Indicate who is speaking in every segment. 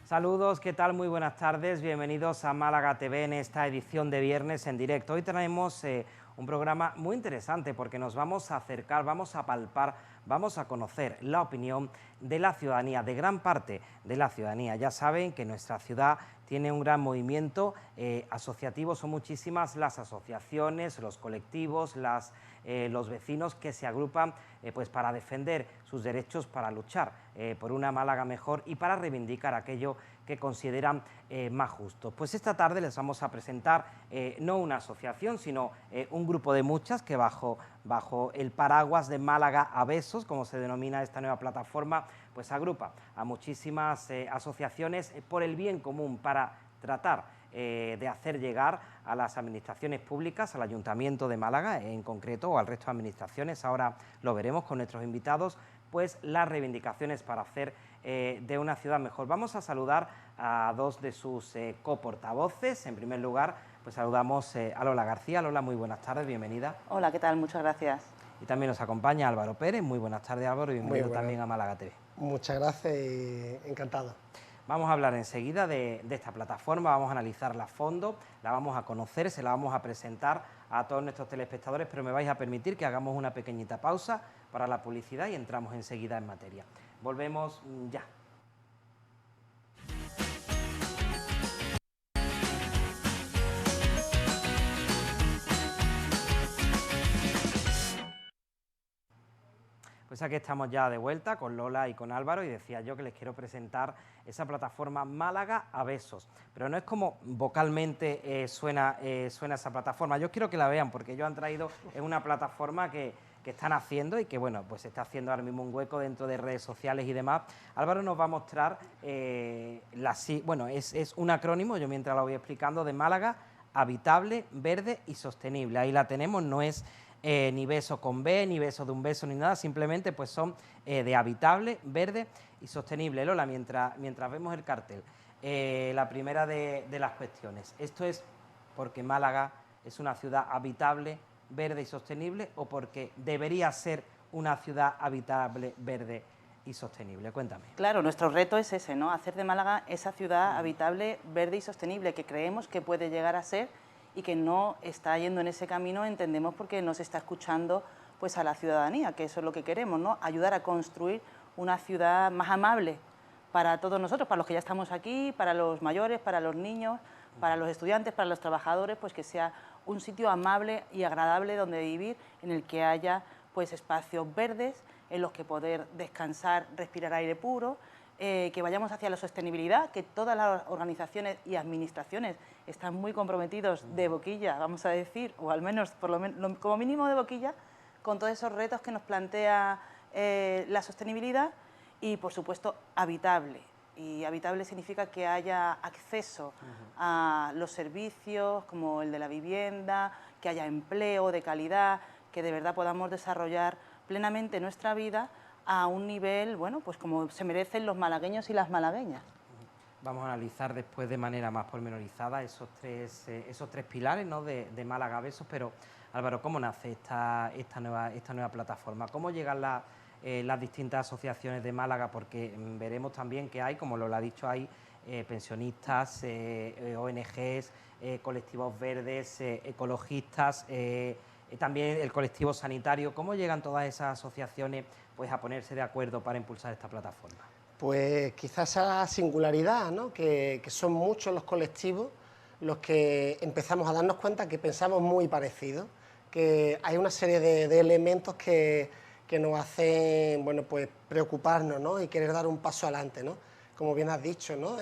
Speaker 1: Saludos, ¿qué tal? Muy buenas tardes, bienvenidos a Málaga TV en esta edición de viernes en directo. Hoy tenemos un programa muy interesante porque nos vamos a acercar, vamos a palpar, vamos a conocer la opinión de la ciudadanía, de gran parte de la ciudadanía. Ya saben que nuestra ciudad tiene un gran movimiento asociativo, son muchísimas las asociaciones, los colectivos, los vecinos que se agrupan pues para defender sus derechos, para luchar por una Málaga mejor y para reivindicar aquello que consideran más justo. Pues esta tarde les vamos a presentar no una asociación, sino un grupo de muchas que bajo el paraguas de Málaga a Besos, como se denomina esta nueva plataforma, pues agrupa a muchísimas asociaciones por el bien común, para tratar de hacer llegar a las administraciones públicas, al Ayuntamiento de Málaga en concreto, o al resto de administraciones, ahora lo veremos con nuestros invitados, pues las reivindicaciones para hacer de una ciudad mejor. Vamos a saludar a dos de sus coportavoces. En primer lugar, pues saludamos a Lola García. Lola, muy buenas tardes, bienvenida.
Speaker 2: Hola, ¿qué tal? Muchas gracias.
Speaker 1: Y también nos acompaña Álvaro Pérez. Muy buenas tardes, Álvaro, y bienvenido también a Málaga TV.
Speaker 3: Muchas gracias y encantado.
Speaker 1: Vamos a hablar enseguida de esta plataforma, vamos a analizarla a fondo, la vamos a conocer, se la vamos a presentar a todos nuestros telespectadores, pero me vais a permitir que hagamos una pequeñita pausa para la publicidad y entramos enseguida en materia. Volvemos ya. Pues aquí estamos ya de vuelta con Lola y con Álvaro, y decía yo que les quiero presentar esa plataforma Málaga a Besos, pero no es como vocalmente suena esa plataforma. Yo quiero que la vean porque ellos han traído una plataforma que están haciendo y que, bueno, pues está haciendo ahora mismo un hueco dentro de redes sociales y demás. Álvaro nos va a mostrar, es un acrónimo, yo mientras lo voy explicando, de Málaga habitable, verde y sostenible. Ahí la tenemos, no es ni beso con B, ni beso de un beso, ni nada, simplemente pues son de habitable, verde y sostenible. Lola, mientras vemos el cartel, la primera de las cuestiones, ¿esto es porque Málaga es una ciudad habitable, verde y sostenible, o porque debería ser una ciudad habitable, verde y sostenible? Cuéntame.
Speaker 2: Claro, nuestro reto es ese, ¿no? Hacer de Málaga esa ciudad habitable, verde y sostenible que creemos que puede llegar a ser, y que no está yendo en ese camino, entendemos, porque no se está escuchando pues a la ciudadanía, que eso es lo que queremos, ¿no? Ayudar a construir una ciudad más amable para todos nosotros, para los que ya estamos aquí, para los mayores, para los niños, para los estudiantes, para los trabajadores, pues que sea un sitio amable y agradable donde vivir, en el que haya pues espacios verdes, en los que poder descansar, respirar aire puro, que vayamos hacia la sostenibilidad, que todas las organizaciones y administraciones están muy comprometidos de boquilla, vamos a decir, o al menos como mínimo de boquilla, con todos esos retos que nos plantea la sostenibilidad, y por supuesto habitable. Y habitable significa que haya acceso a los servicios como el de la vivienda, que haya empleo de calidad, que de verdad podamos desarrollar plenamente nuestra vida a un nivel, bueno, pues como se merecen los malagueños y las malagueñas.
Speaker 1: Vamos a analizar después de manera más pormenorizada esos tres pilares, ¿no?, de Málaga a Besos. Pero Álvaro, ¿cómo nace esta nueva plataforma? ¿Cómo llegan las distintas asociaciones de Málaga? Porque veremos también que hay, como lo ha dicho, hay pensionistas, ONGs, colectivos verdes, ecologistas, también el colectivo sanitario. ¿Cómo llegan todas esas asociaciones pues a ponerse de acuerdo para impulsar esta plataforma?
Speaker 3: Pues quizás esa singularidad, ¿no?, que son muchos los colectivos los que empezamos a darnos cuenta que pensamos muy parecidos, que hay una serie de elementos que nos hacen, bueno, pues preocuparnos, ¿no?, y querer dar un paso adelante, ¿no? Como bien has dicho, ¿no?,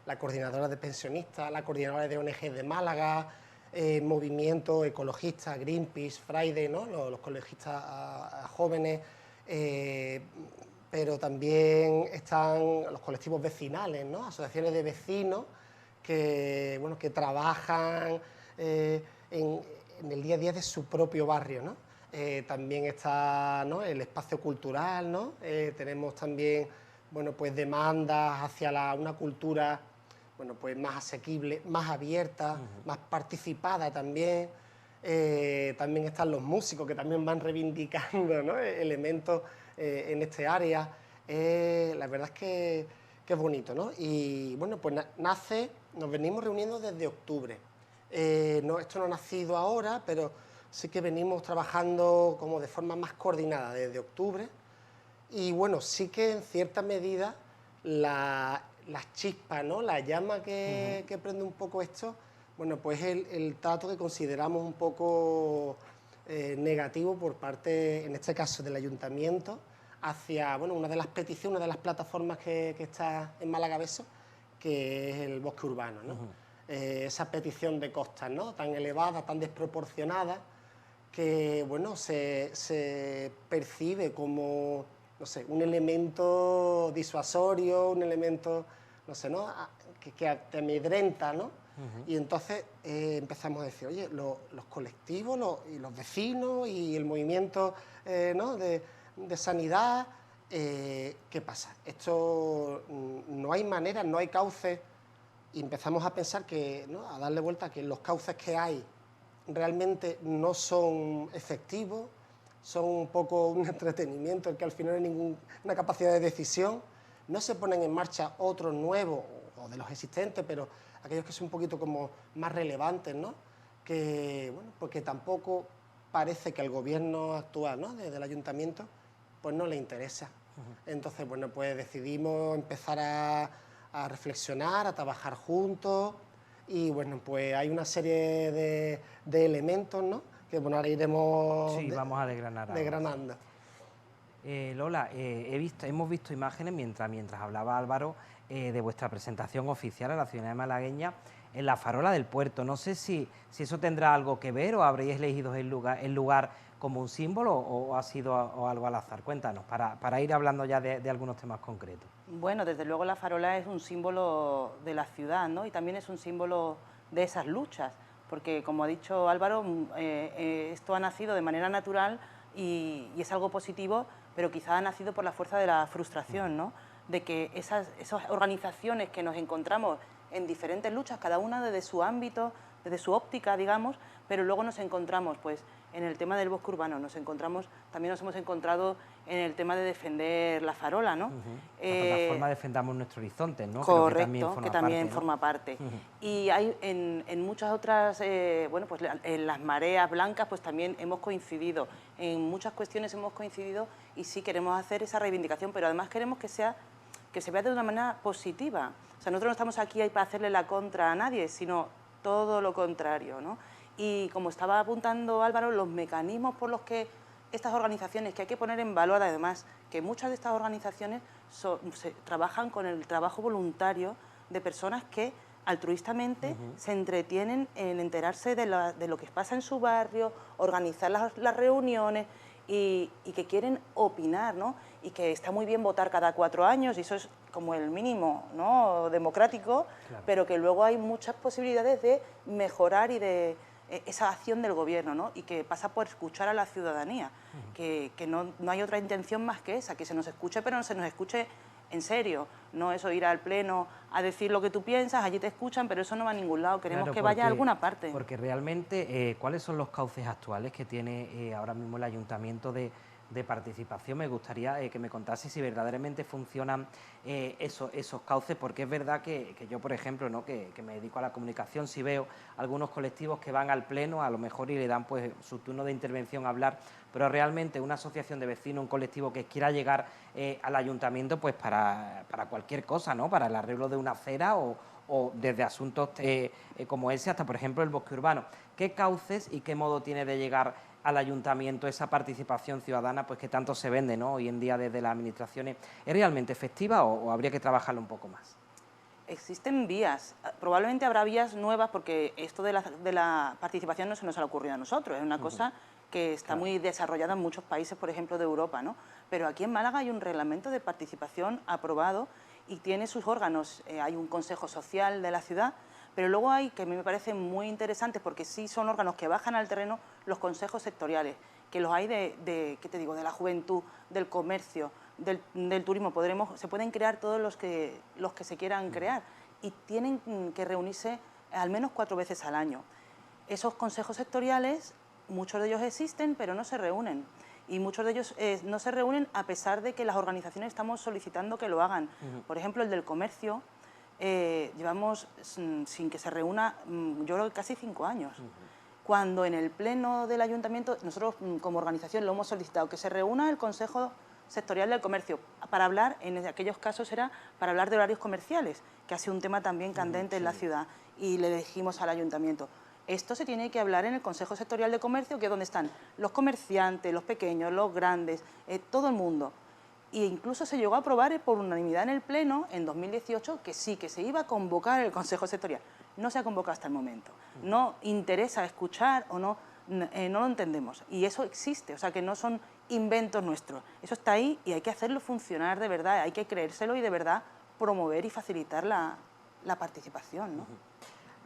Speaker 3: la coordinadora de pensionistas, la coordinadora de ONG de Málaga, movimiento ecologista, Greenpeace, Friday, ¿no?, los ecologistas a jóvenes, pero también están los colectivos vecinales, ¿no?, asociaciones de vecinos que, bueno, que trabajan en el día a día de su propio barrio, ¿no? También está, ¿no?, el espacio cultural, ¿no? Tenemos también, bueno, pues demandas hacia una cultura, bueno, pues más asequible, más abierta, más participada también. También están los músicos, que también van reivindicando, ¿no?, elementos en este área. La verdad es que es bonito, ¿no? Y bueno, pues nace, nos venimos reuniendo desde octubre. No, esto no ha nacido ahora, pero sí que venimos trabajando como de forma más coordinada desde octubre. Y bueno, sí que en cierta medida las chispas, ¿no? La llama que prende un poco esto, bueno, pues el trato que consideramos un poco negativo por parte, en este caso, del ayuntamiento, hacia, bueno, una de las peticiones, una de las plataformas que está en Malagabeso, que es el bosque urbano, ¿no? Esa petición de costas, ¿no? Tan elevada, tan desproporcionada, que, bueno, se percibe como, no sé, un elemento disuasorio, un elemento, no sé, ¿no? Que te amedrenta, ¿no? Y entonces empezamos a decir, oye, los colectivos y los vecinos y el movimiento ¿no? de sanidad, ¿qué pasa? Esto no hay manera, no hay cauces, y empezamos a pensar que, ¿no? A darle vuelta a que los cauces que hay realmente no son efectivos, son un poco un entretenimiento, el que al final no hay ninguna capacidad de decisión, no se ponen en marcha otros nuevos, o de los existentes, pero aquellos que son un poquito como más relevantes, ¿no? Que, bueno, porque tampoco parece que al gobierno actual, ¿no? Desde el ayuntamiento, pues no le interesa. Entonces, bueno, pues decidimos empezar a reflexionar, a trabajar juntos, y bueno, pues hay una serie de elementos, ¿no? Que bueno, ahora iremos
Speaker 1: vamos a desgranar
Speaker 3: desgranando.
Speaker 1: Lola, hemos visto imágenes mientras hablaba Álvaro de vuestra presentación oficial a la ciudadanía malagueña en la farola del puerto. No sé si eso tendrá algo que ver o habréis elegido el lugar como un símbolo o ha sido algo al azar. Cuéntanos, para ir hablando ya de algunos temas concretos.
Speaker 2: Bueno, desde luego la farola es un símbolo de la ciudad, ¿no? Y también es un símbolo de esas luchas, porque como ha dicho Álvaro, esto ha nacido de manera natural y es algo positivo, pero quizá ha nacido por la fuerza de la frustración, ¿no? De que esas organizaciones que nos encontramos en diferentes luchas, cada una desde su ámbito, desde su óptica, digamos, pero luego nos encontramos, pues, en el tema del bosque urbano, también nos hemos encontrado en el tema de defender la farola, ¿no?
Speaker 1: La plataforma Defendamos Nuestro Horizonte, ¿no?
Speaker 2: Correcto, que también
Speaker 1: forma
Speaker 2: parte. Y hay en muchas otras, bueno, pues en las mareas blancas, pues también hemos coincidido. En muchas cuestiones hemos coincidido y sí queremos hacer esa reivindicación, pero además queremos que se vea de una manera positiva. O sea, nosotros no estamos aquí para hacerle la contra a nadie, sino todo lo contrario, ¿no? Y como estaba apuntando Álvaro, los mecanismos por los que estas organizaciones, que hay que poner en valor además, que muchas de estas organizaciones trabajan con el trabajo voluntario de personas que altruistamente se entretienen en enterarse de lo que pasa en su barrio, organizar las reuniones y que quieren opinar, ¿no? Y que está muy bien votar cada 4 años y eso es como el mínimo, ¿no? Democrático, claro. Pero que luego hay muchas posibilidades de mejorar y de esa acción del gobierno, ¿no? Y que pasa por escuchar a la ciudadanía, que no hay otra intención más que esa, que se nos escuche, pero no se nos escuche en serio, no eso ir al pleno a decir lo que tú piensas, allí te escuchan, pero eso no va a ningún lado, queremos que vaya a alguna parte.
Speaker 1: Porque realmente, ¿cuáles son los cauces actuales que tiene ahora mismo el ayuntamiento de participación? Me gustaría que me contase si verdaderamente funcionan esos cauces, porque es verdad que yo, por ejemplo, ¿no? que me dedico a la comunicación, si veo algunos colectivos que van al pleno, a lo mejor y le dan pues su turno de intervención a hablar, pero realmente una asociación de vecinos, un colectivo que quiera llegar al ayuntamiento pues para cualquier cosa, ¿no? Para el arreglo de una acera o desde asuntos como ese hasta, por ejemplo, el bosque urbano. ¿Qué cauces y qué modo tiene de llegar al ayuntamiento esa participación ciudadana pues que tanto se vende, ¿no? Hoy en día desde las administraciones? ¿Es realmente efectiva o habría que trabajarlo un poco más?
Speaker 2: Existen vías, probablemente habrá vías nuevas porque esto de la participación no se nos ha ocurrido a nosotros, es una cosa que está muy desarrollada en muchos países, por ejemplo, de Europa, ¿no? Pero aquí en Málaga hay un reglamento de participación aprobado y tiene sus órganos, hay un consejo social de la ciudad, pero luego hay, que a mí me parecen muy interesantes porque sí son órganos que bajan al terreno, los consejos sectoriales, que los hay ¿qué te digo?, de la juventud, del comercio, del turismo. Se pueden crear todos los que se quieran crear y tienen que reunirse al menos 4 veces al año. Esos consejos sectoriales, muchos de ellos existen, pero no se reúnen. y muchos de ellos no se reúnen a pesar de que las organizaciones estamos solicitando que lo hagan. Por ejemplo, el del comercio, llevamos sin que se reúna, yo creo que casi 5 años. Cuando en el pleno del ayuntamiento, nosotros como organización lo hemos solicitado, que se reúna el Consejo Sectorial del Comercio, para hablar, en aquellos casos era para hablar de horarios comerciales, que ha sido un tema también candente en la ciudad, y le dijimos al ayuntamiento, esto se tiene que hablar en el Consejo Sectorial de Comercio, que es donde están los comerciantes, los pequeños, los grandes, todo el mundo. E incluso se llegó a aprobar por unanimidad en el Pleno, en 2018, que sí, que se iba a convocar el Consejo Sectorial. No se ha convocado hasta el momento. No interesa escuchar o no lo entendemos. Y eso existe, o sea, que no son inventos nuestros. Eso está ahí y hay que hacerlo funcionar de verdad, hay que creérselo y de verdad promover y facilitar la participación, ¿no?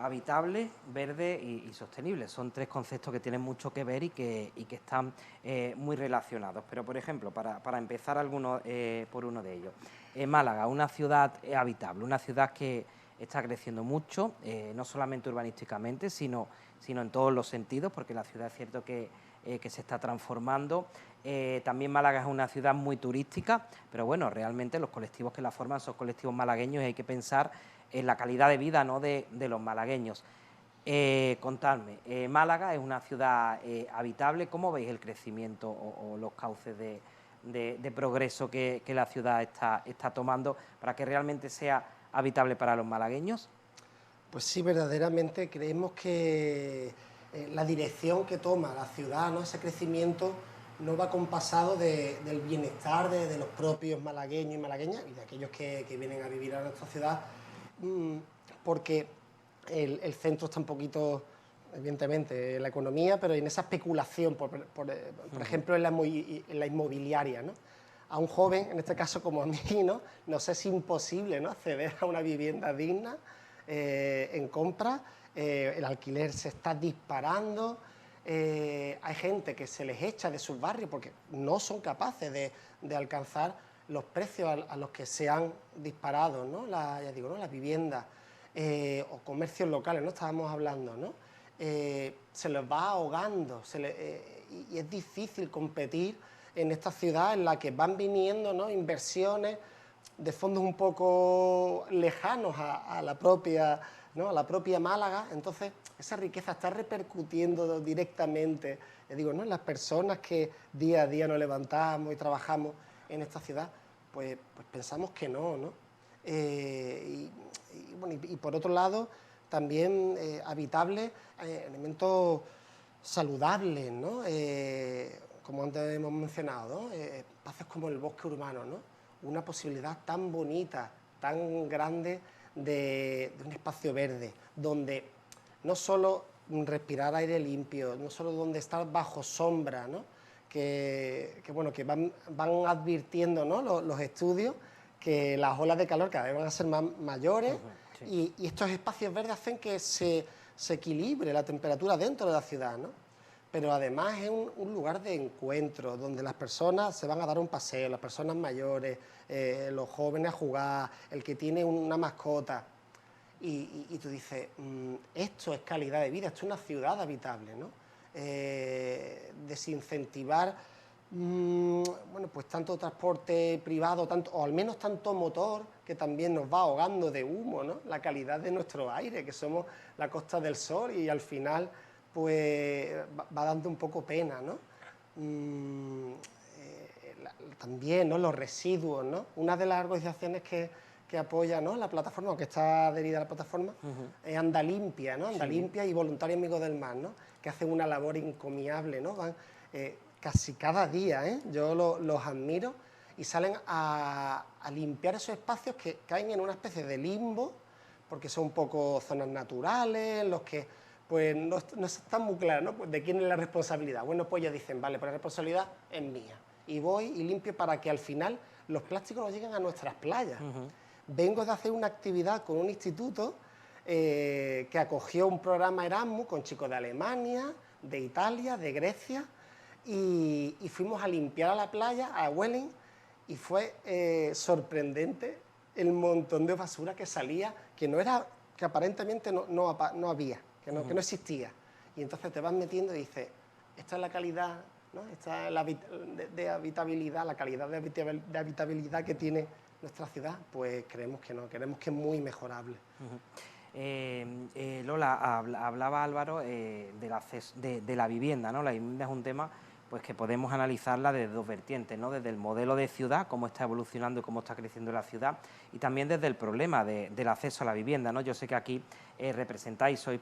Speaker 1: Habitable, verde y sostenible. Son 3 conceptos que tienen mucho que ver y que están muy relacionados. Pero, por ejemplo, para empezar por uno de ellos. Málaga, una ciudad habitable, una ciudad que está creciendo mucho, no solamente urbanísticamente, sino en todos los sentidos, porque la ciudad es cierto que se está transformando. También Málaga es una ciudad muy turística, pero bueno, realmente los colectivos que la forman son colectivos malagueños y hay que pensar en la calidad de vida, ¿no?, de los malagueños. Contadme, Málaga es una ciudad habitable. ¿Cómo veis el crecimiento o los cauces de progreso que la ciudad está tomando para que realmente sea habitable para los malagueños?
Speaker 3: Pues sí, verdaderamente creemos que la dirección que toma la ciudad, ¿no?, ese crecimiento no va compasado del bienestar de los propios malagueños y malagueñas y de aquellos que vienen a vivir a nuestra ciudad, porque el centro está un poquito, evidentemente, en la economía, pero en esa especulación, por ejemplo, en la inmobiliaria, ¿no? A un joven, en este caso como a mí, nos es imposible, ¿no?, acceder a una vivienda digna en compra. El alquiler se está disparando. Hay gente que se les echa de sus barrios porque no son capaces de alcanzar los precios a los que se han disparado, ¿no?, ya digo, ¿no?, las viviendas o comercios locales, ¿no?, estábamos hablando, ¿no? Se les va ahogando y es difícil competir en esta ciudad en la que van viniendo, ¿no?, inversiones de fondos un poco lejanos a la propia, ¿no?, a la propia Málaga. Entonces esa riqueza está repercutiendo directamente, digo, ¿no?, en las personas que día a día nos levantamos y trabajamos en esta ciudad. Pues pensamos que no, ¿no? Y por otro lado, también habitable, elementos saludables, ¿no? Como antes hemos mencionado, ¿no? Espacios como el bosque urbano, ¿no? Una posibilidad tan bonita, tan grande de un espacio verde, donde no solo respirar aire limpio, no solo donde estar bajo sombra, ¿no?, que van advirtiendo, ¿no?, los estudios que las olas de calor cada vez van a ser más mayores. Sí. Y estos espacios verdes hacen que se equilibre la temperatura dentro de la ciudad, ¿no? Pero además es un lugar de encuentro donde las personas se van a dar un paseo, las personas mayores, los jóvenes a jugar, el que tiene una mascota. Y tú dices, esto es calidad de vida, esto es una ciudad habitable, ¿no? Desincentivar pues tanto transporte privado, o al menos tanto motor, que también nos va ahogando de humo, ¿no? La calidad de nuestro aire, que somos la Costa del Sol, y al final pues va dando un poco pena, ¿no? También, ¿no?, los residuos, ¿no? Una de las organizaciones que apoya, ¿no?, la plataforma, o que está adherida a la plataforma, es Andalimpia, ¿no? Andalimpia y Voluntarios Amigos del Mar, ¿no?, que hacen una labor encomiable, ¿no? Van casi cada día, yo los admiro, y salen a limpiar esos espacios que caen en una especie de limbo, porque son un poco zonas naturales, los que pues no están muy claros, ¿no?, pues de quién es la responsabilidad. Bueno, pues ellos dicen, vale, pues la responsabilidad es mía, y voy y limpio para que al final los plásticos no lleguen a nuestras playas. Vengo de hacer una actividad con un instituto que acogió un programa Erasmus con chicos de Alemania, de Italia, de Grecia, y fuimos a limpiar a la playa, a Welling, y fue sorprendente el montón de basura que salía, que aparentemente no había, que no existía. Y entonces te vas metiendo y dices, esta es la calidad ¿no? Esta es de habitabilidad, la calidad de habitabilidad que tiene nuestra ciudad, pues creemos que no, creemos que es muy mejorable.
Speaker 1: Lola, hablaba Álvaro de la vivienda, ¿no? La vivienda es un tema pues que podemos analizarla desde dos vertientes, ¿no? Desde el modelo de ciudad, cómo está evolucionando y cómo está creciendo la ciudad, y también desde el problema del acceso a la vivienda, ¿no? Yo sé que aquí representáis, sois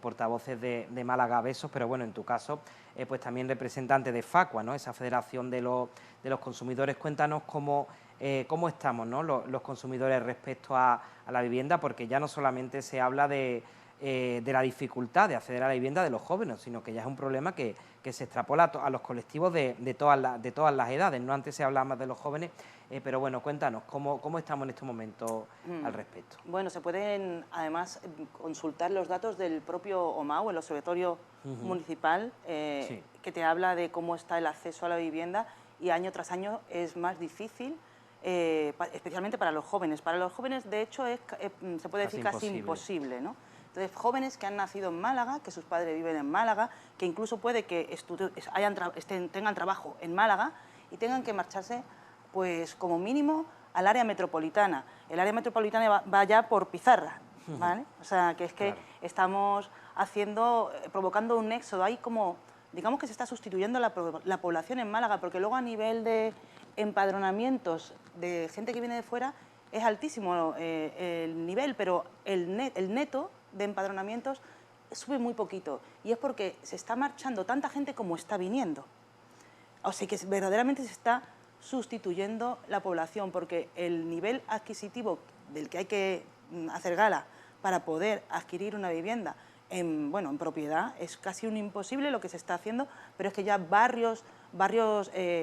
Speaker 1: portavoces de Málaga Besos, pero bueno, en tu caso, pues también representante de FACUA, ¿no? Esa Federación de los Consumidores. Cuéntanos cómo estamos, ¿no? los consumidores respecto a la vivienda, porque ya no solamente se habla de la dificultad de acceder a la vivienda de los jóvenes, sino que ya es un problema que se extrapola a los colectivos de todas las edades, ¿no? Antes se hablaba más de los jóvenes, pero bueno, cuéntanos, ¿cómo estamos en este momento al respecto?
Speaker 2: Bueno, se pueden además consultar los datos del propio OMAU, el Observatorio Municipal,
Speaker 1: Sí.
Speaker 2: que te habla de cómo está el acceso a la vivienda, y año tras año es más difícil, especialmente para los jóvenes. Para los jóvenes, de hecho, se puede decir casi imposible, ¿no? Entonces, jóvenes que han nacido en Málaga, que sus padres viven en Málaga, que incluso puede que tengan trabajo en Málaga y tengan que marcharse, pues como mínimo, al área metropolitana. El área metropolitana va ya por Pizarra, ¿vale? O sea, que es que estamos provocando un éxodo. Hay como, digamos que se está sustituyendo la población en Málaga, porque luego a nivel de empadronamientos de gente que viene de fuera es altísimo el nivel, pero el neto de empadronamientos sube muy poquito, y es porque se está marchando tanta gente como está viniendo. O sea que verdaderamente se está sustituyendo la población, porque el nivel adquisitivo del que hay que hacer gala para poder adquirir una vivienda en propiedad es casi un imposible lo que se está haciendo, pero es que ya barrios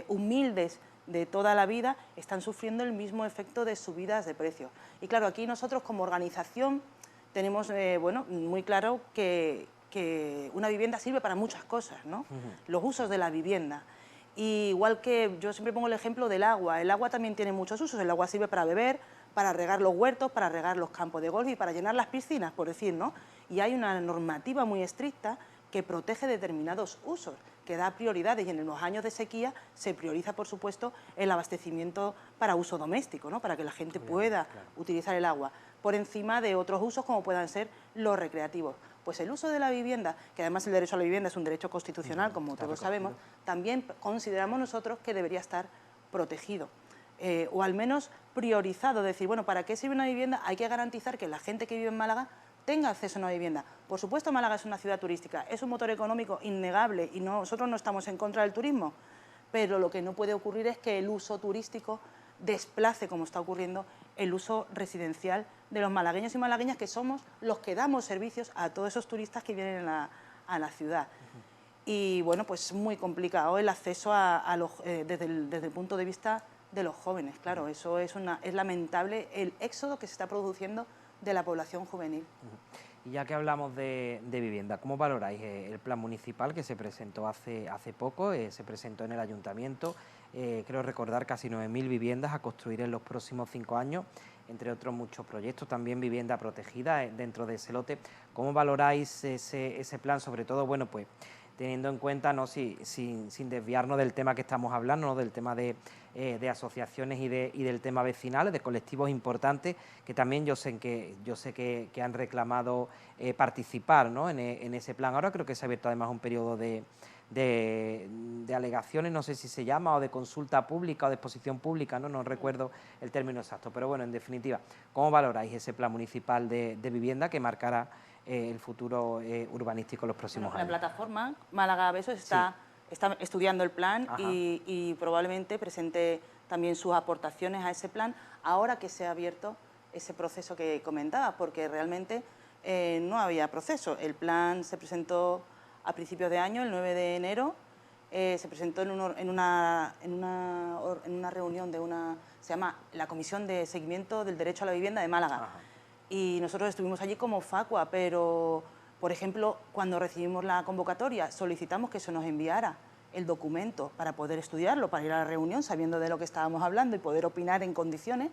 Speaker 2: humildes de toda la vida están sufriendo el mismo efecto de subidas de precios. Y claro, aquí nosotros como organización tenemos muy claro que una vivienda sirve para muchas cosas, ¿no? Los usos de la vivienda. Y igual que yo siempre pongo el ejemplo del agua, el agua también tiene muchos usos. El agua sirve para beber, para regar los huertos, para regar los campos de golf y para llenar las piscinas, por decir, ¿no? Y hay una normativa muy estricta que protege determinados usos, que da prioridades, y en los años de sequía se prioriza, por supuesto, el abastecimiento para uso doméstico, ¿no? Para que la gente pueda utilizar el agua, por encima de otros usos como puedan ser los recreativos. Pues el uso de la vivienda, que además el derecho a la vivienda es un derecho constitucional, como todos sabemos, también consideramos nosotros que debería estar protegido, o al menos priorizado. Decir, bueno, ¿para qué sirve una vivienda? Hay que garantizar que la gente que vive en Málaga tenga acceso a una vivienda. Por supuesto, Málaga es una ciudad turística, es un motor económico innegable y nosotros no estamos en contra del turismo, pero lo que no puede ocurrir es que el uso turístico desplace, como está ocurriendo, el uso residencial de los malagueños y malagueñas, que somos los que damos servicios a todos esos turistas que vienen a la ciudad. Y bueno, pues es muy complicado el acceso desde el punto de vista de los jóvenes. Claro, eso es lamentable el éxodo que se está produciendo de la población juvenil.
Speaker 1: Y ya que hablamos de vivienda, ¿cómo valoráis el plan municipal que se presentó hace poco? Se presentó en el ayuntamiento, creo recordar casi 9.000 viviendas a construir en los próximos 5 años, entre otros muchos proyectos, también vivienda protegida dentro de ese lote. ¿Cómo valoráis ese plan? Sobre todo, bueno, pues teniendo en cuenta, ¿no? sin desviarnos del tema que estamos hablando, ¿no? Del tema de asociaciones y del tema vecinal, de colectivos importantes que también yo sé que han reclamado participar, ¿no? en ese plan. Ahora creo que se ha abierto además un periodo de alegaciones, no sé si se llama, o de consulta pública o de exposición pública, no recuerdo el término exacto, pero bueno, en definitiva, ¿cómo valoráis ese plan municipal de vivienda que marcará el futuro urbanístico en los próximos años?
Speaker 2: La plataforma Málaga Besos está estudiando el plan y probablemente presente también sus aportaciones a ese plan, ahora que se ha abierto ese proceso que comentaba, porque realmente no había proceso. El plan se presentó a principios de año, el 9 de enero, se presentó en una reunión se llama la Comisión de Seguimiento del Derecho a la Vivienda de Málaga. Y nosotros estuvimos allí como FACUA, pero, por ejemplo, cuando recibimos la convocatoria, solicitamos que se nos enviara el documento para poder estudiarlo, para ir a la reunión sabiendo de lo que estábamos hablando y poder opinar en condiciones,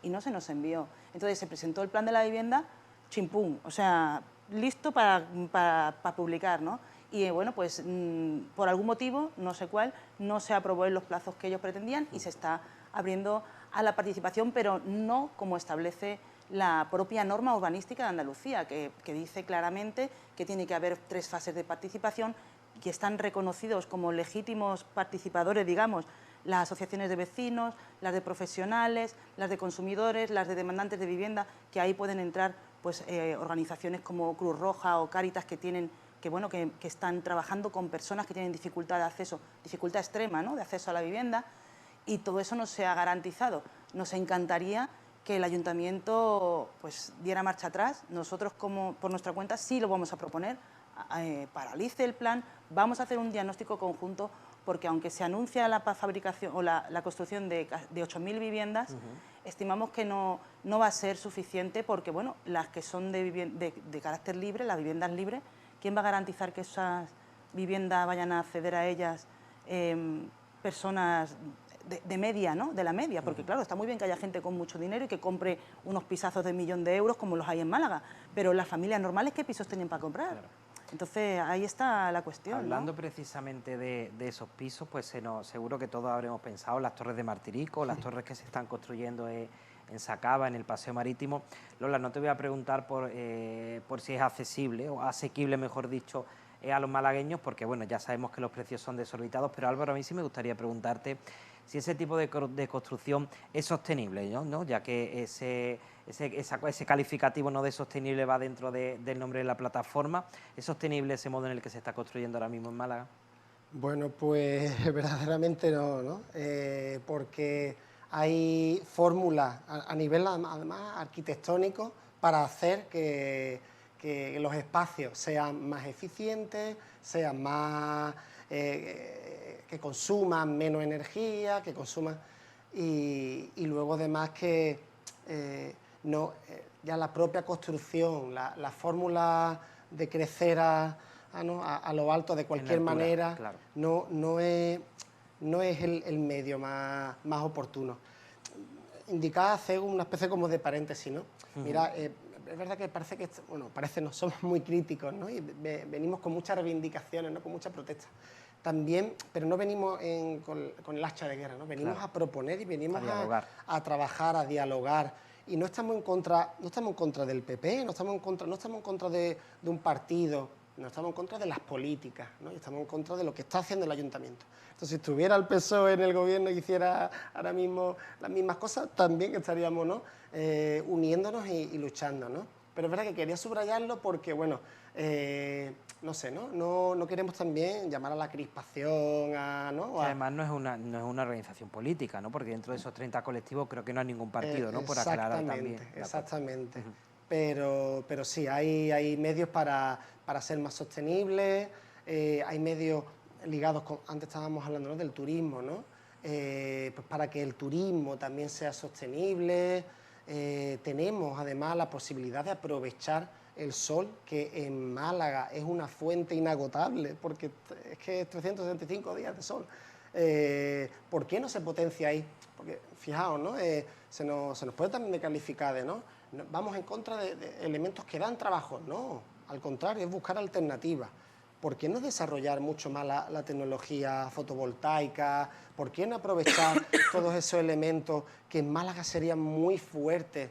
Speaker 2: y no se nos envió. Entonces se presentó el plan de la vivienda, chimpún, o sea, listo para publicar, ¿no? y bueno, pues por algún motivo, no sé cuál, no se aprobó en los plazos que ellos pretendían y se está abriendo a la participación, pero no como establece la propia norma urbanística de Andalucía, que dice claramente que tiene que haber 3 fases de participación, que están reconocidos como legítimos participadores, digamos, las asociaciones de vecinos, las de profesionales, las de consumidores, las de demandantes de vivienda, que ahí pueden entrar pues, organizaciones como Cruz Roja o Cáritas que están trabajando con personas que tienen dificultad de acceso, dificultad extrema, ¿no?, de acceso a la vivienda, y todo eso no se ha garantizado. Nos encantaría que el ayuntamiento pues, diera marcha atrás. Nosotros, por nuestra cuenta, sí lo vamos a proponer, paralice el plan, vamos a hacer un diagnóstico conjunto, porque aunque se anuncia la fabricación o la construcción de 8.000 viviendas, estimamos que no va a ser suficiente, porque bueno, las que son de carácter libre, las viviendas libres, ¿quién va a garantizar que esas viviendas vayan a acceder a ellas personas de media, ¿no?, de la media? Porque claro, está muy bien que haya gente con mucho dinero y que compre unos pisazos de 1 millón de euros como los hay en Málaga, pero las familias normales, ¿qué pisos tienen para comprar? Claro. Entonces, ahí está la cuestión.
Speaker 1: Hablando,
Speaker 2: ¿no?,
Speaker 1: precisamente de esos pisos, pues seguro que todos habremos pensado en las torres de Martirico, las torres que se están construyendo en Sacaba, en el Paseo Marítimo. Lola, no te voy a preguntar por si es accesible, o asequible, mejor dicho, a los malagueños, porque bueno, ya sabemos que los precios son desorbitados, pero Álvaro, a mí sí me gustaría preguntarte si ese tipo de construcción es sostenible, ¿no? Ya que ese calificativo no de sostenible va dentro del nombre de la plataforma. ¿Es sostenible ese modo en el que se está construyendo ahora mismo en Málaga?
Speaker 3: Bueno, pues verdaderamente no, porque hay fórmulas a nivel además arquitectónico para hacer que los espacios sean más eficientes, sean más que consuman menos energía, que consuman y luego además que ya la propia construcción, la fórmula de crecer a lo alto de cualquier manera, claro, no es el medio más oportuno. Indicaba hacer una especie como de paréntesis, ¿no? Mira, es verdad que parece que, no, somos muy críticos, ¿no? Y venimos con muchas reivindicaciones, ¿no?, con muchas protestas. También, pero no venimos con el hacha de guerra, ¿no? Venimos a proponer y venimos a trabajar, a dialogar. Y no estamos en contra del PP, no estamos en contra de un partido, no estamos en contra de las políticas, ¿no? Estamos en contra de lo que está haciendo el ayuntamiento. Entonces, si estuviera el PSOE en el gobierno y hiciera ahora mismo las mismas cosas, también estaríamos, ¿no?, uniéndonos y luchando, ¿no? Pero es verdad que quería subrayarlo porque, bueno, no sé, no queremos también llamar a la crispación, ¿no?
Speaker 1: Además no es una organización política, ¿no? Porque dentro de esos 30 colectivos creo que no hay ningún partido, ¿no? Por aclarar también.
Speaker 3: Exactamente. Pero sí, hay medios para ser más sostenibles, hay medios ligados antes estábamos hablando, ¿no?, del turismo, ¿no? Pues para que el turismo también sea sostenible, tenemos además la posibilidad de aprovechar el sol, que en Málaga es una fuente inagotable, porque es que es 365 días de sol. ¿Por qué no se potencia ahí? Porque, fijaos, ¿no?, se nos puede también descalificar de, ¿no?, vamos en contra de elementos que dan trabajo. No, al contrario, es buscar alternativas. ¿Por qué no desarrollar mucho más la tecnología fotovoltaica? ¿Por qué no aprovechar todos esos elementos que en Málaga serían muy fuertes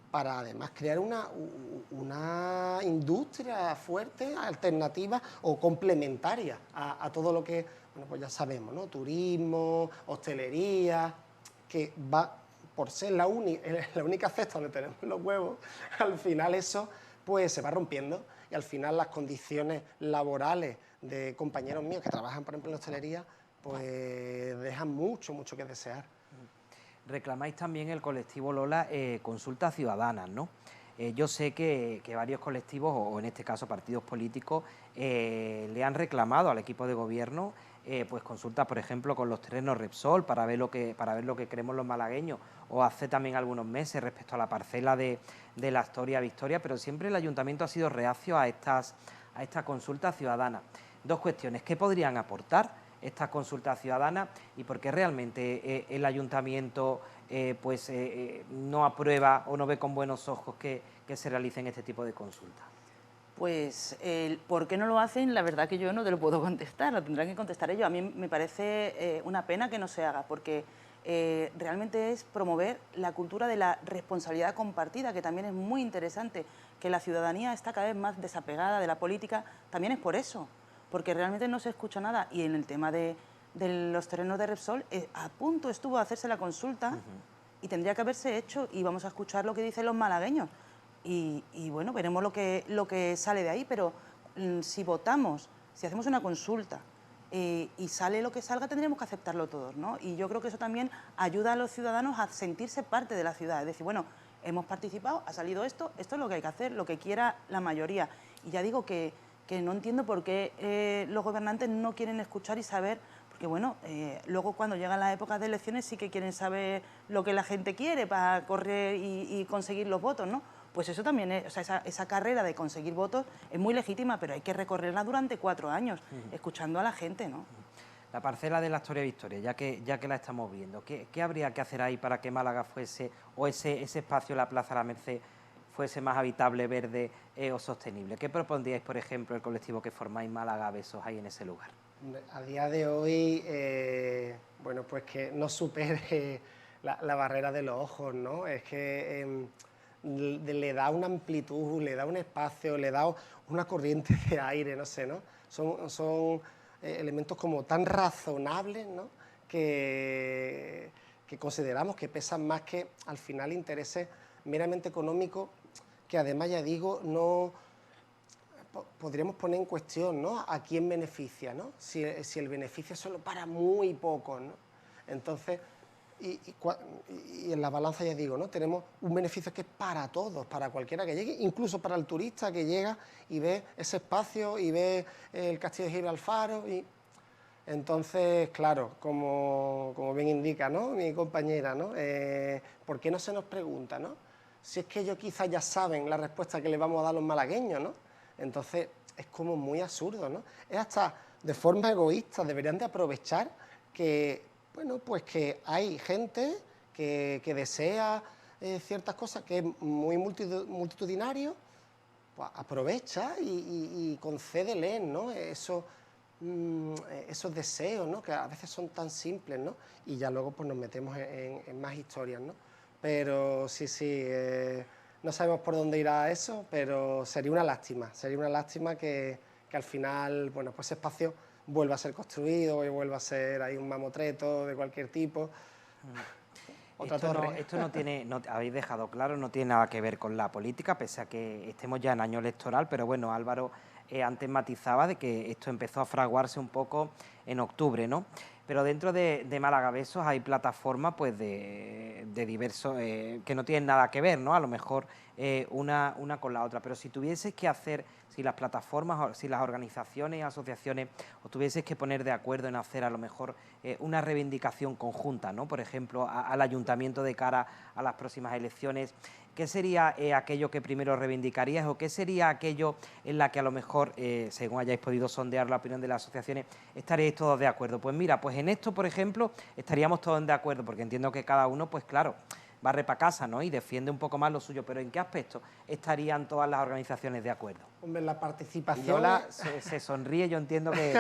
Speaker 3: para además crear una industria fuerte, alternativa o complementaria a todo lo que, bueno, pues ya sabemos, ¿no?, turismo, hostelería, que va por ser la única cesta donde tenemos los huevos, al final eso pues se va rompiendo y al final las condiciones laborales de compañeros míos que trabajan, por ejemplo, en la hostelería, pues dejan mucho que desear.
Speaker 1: Reclamáis también el colectivo, Lola, consultas ciudadanas, ¿no? Yo sé que varios colectivos, o en este caso partidos políticos, le han reclamado al equipo de gobierno pues consultas, por ejemplo, con los terrenos Repsol para ver lo que queremos los malagueños, o hace también algunos meses respecto a la parcela de la Astoria Victoria, pero siempre el ayuntamiento ha sido reacio a estas consultas ciudadanas. Dos cuestiones: ¿qué podrían aportar estas consultas ciudadanas y por qué realmente el ayuntamiento no aprueba o no ve con buenos ojos que se realicen este tipo de consultas?
Speaker 2: Pues el por qué no lo hacen, la verdad que yo no te lo puedo contestar, lo tendrán que contestar ellos. A mí me parece una pena que no se haga, porque realmente es promover la cultura de la responsabilidad compartida, que también es muy interesante, que la ciudadanía está cada vez más desapegada de la política, también es por eso, porque realmente no se escucha nada. Y en el tema de los terrenos de Repsol, a punto estuvo a hacerse la consulta y tendría que haberse hecho, y vamos a escuchar lo que dicen los malagueños. Y bueno, veremos lo que sale de ahí, pero si votamos, si hacemos una consulta y sale lo que salga, tendremos que aceptarlo todos, ¿no? Y yo creo que eso también ayuda a los ciudadanos a sentirse parte de la ciudad, es decir, bueno, hemos participado, ha salido esto es lo que hay que hacer, lo que quiera la mayoría. Y ya digo que no entiendo por qué los gobernantes no quieren escuchar y saber, porque bueno, luego cuando llegan las épocas de elecciones sí que quieren saber lo que la gente quiere para correr y conseguir los votos, ¿no? Pues eso también es, o sea, esa carrera de conseguir votos es muy legítima, pero hay que recorrerla durante 4 años, escuchando a la gente, ¿no?
Speaker 1: La parcela de la Astoria Victoria, ya que la estamos viendo, ¿qué habría que hacer ahí para que Málaga fuese, o ese espacio, la Plaza de la Merced, fuese más habitable, verde o sostenible? ¿Qué propondríais, por ejemplo, el colectivo que formáis Málaga Besos ahí en ese lugar?
Speaker 3: A día de hoy, bueno, pues que no supere la barrera de los ojos, ¿no? Es que le da una amplitud, le da un espacio, le da una corriente de aire, no sé, ¿no? Son elementos como tan razonables, ¿no? que consideramos que pesan más que al final intereses meramente económicos, que además, ya digo, no podríamos poner en cuestión, ¿no? A quién beneficia, ¿no? Si el beneficio es solo para muy pocos, ¿no? Entonces, y en la balanza, ya digo, ¿no? Tenemos un beneficio que es para todos, para cualquiera que llegue, incluso para el turista que llega y ve ese espacio y ve el castillo de Gibraltar. Y entonces, claro, como bien indica, ¿no? Mi compañera, ¿no? ¿Por qué no se nos pregunta, ¿no? Si es que ellos quizás ya saben la respuesta que le vamos a dar a los malagueños, ¿no? Entonces, es como muy absurdo, ¿no? Es hasta de forma egoísta, deberían de aprovechar que, bueno, pues que hay gente que desea ciertas cosas, que es muy multitudinario, pues aprovecha y concédele, ¿no? Esos deseos, ¿no? Que a veces son tan simples, ¿no? Y ya luego pues nos metemos en más historias, ¿no? Pero sí, no sabemos por dónde irá eso, pero sería una lástima que al final, bueno, pues ese espacio vuelva a ser construido y vuelva a ser ahí un mamotreto de cualquier tipo. Otra torre.
Speaker 1: Esto no tiene, habéis dejado claro, no tiene nada que ver con la política, pese a que estemos ya en año electoral, pero bueno, Álvaro antes matizaba de que esto empezó a fraguarse un poco en octubre, ¿no? Pero dentro de Málaga Besos hay plataformas pues de diversos, que no tienen nada que ver, ¿no? A lo mejor una con la otra, pero si tuvieses que hacer, si las plataformas, si las organizaciones y asociaciones os tuvieses que poner de acuerdo en hacer a lo mejor una reivindicación conjunta, ¿no? Por ejemplo, al ayuntamiento de cara a las próximas elecciones, ¿qué sería aquello que primero reivindicarías o qué sería aquello en la que a lo mejor, según hayáis podido sondear la opinión de las asociaciones, estaríais todos de acuerdo? Pues mira, pues en esto, por ejemplo, estaríamos todos de acuerdo, porque entiendo que cada uno, pues claro, barre para casa, ¿no? Y defiende un poco más lo suyo, pero ¿en qué aspecto estarían todas las organizaciones de acuerdo?
Speaker 3: Hombre, la participación...
Speaker 1: Y Yola se sonríe, yo entiendo que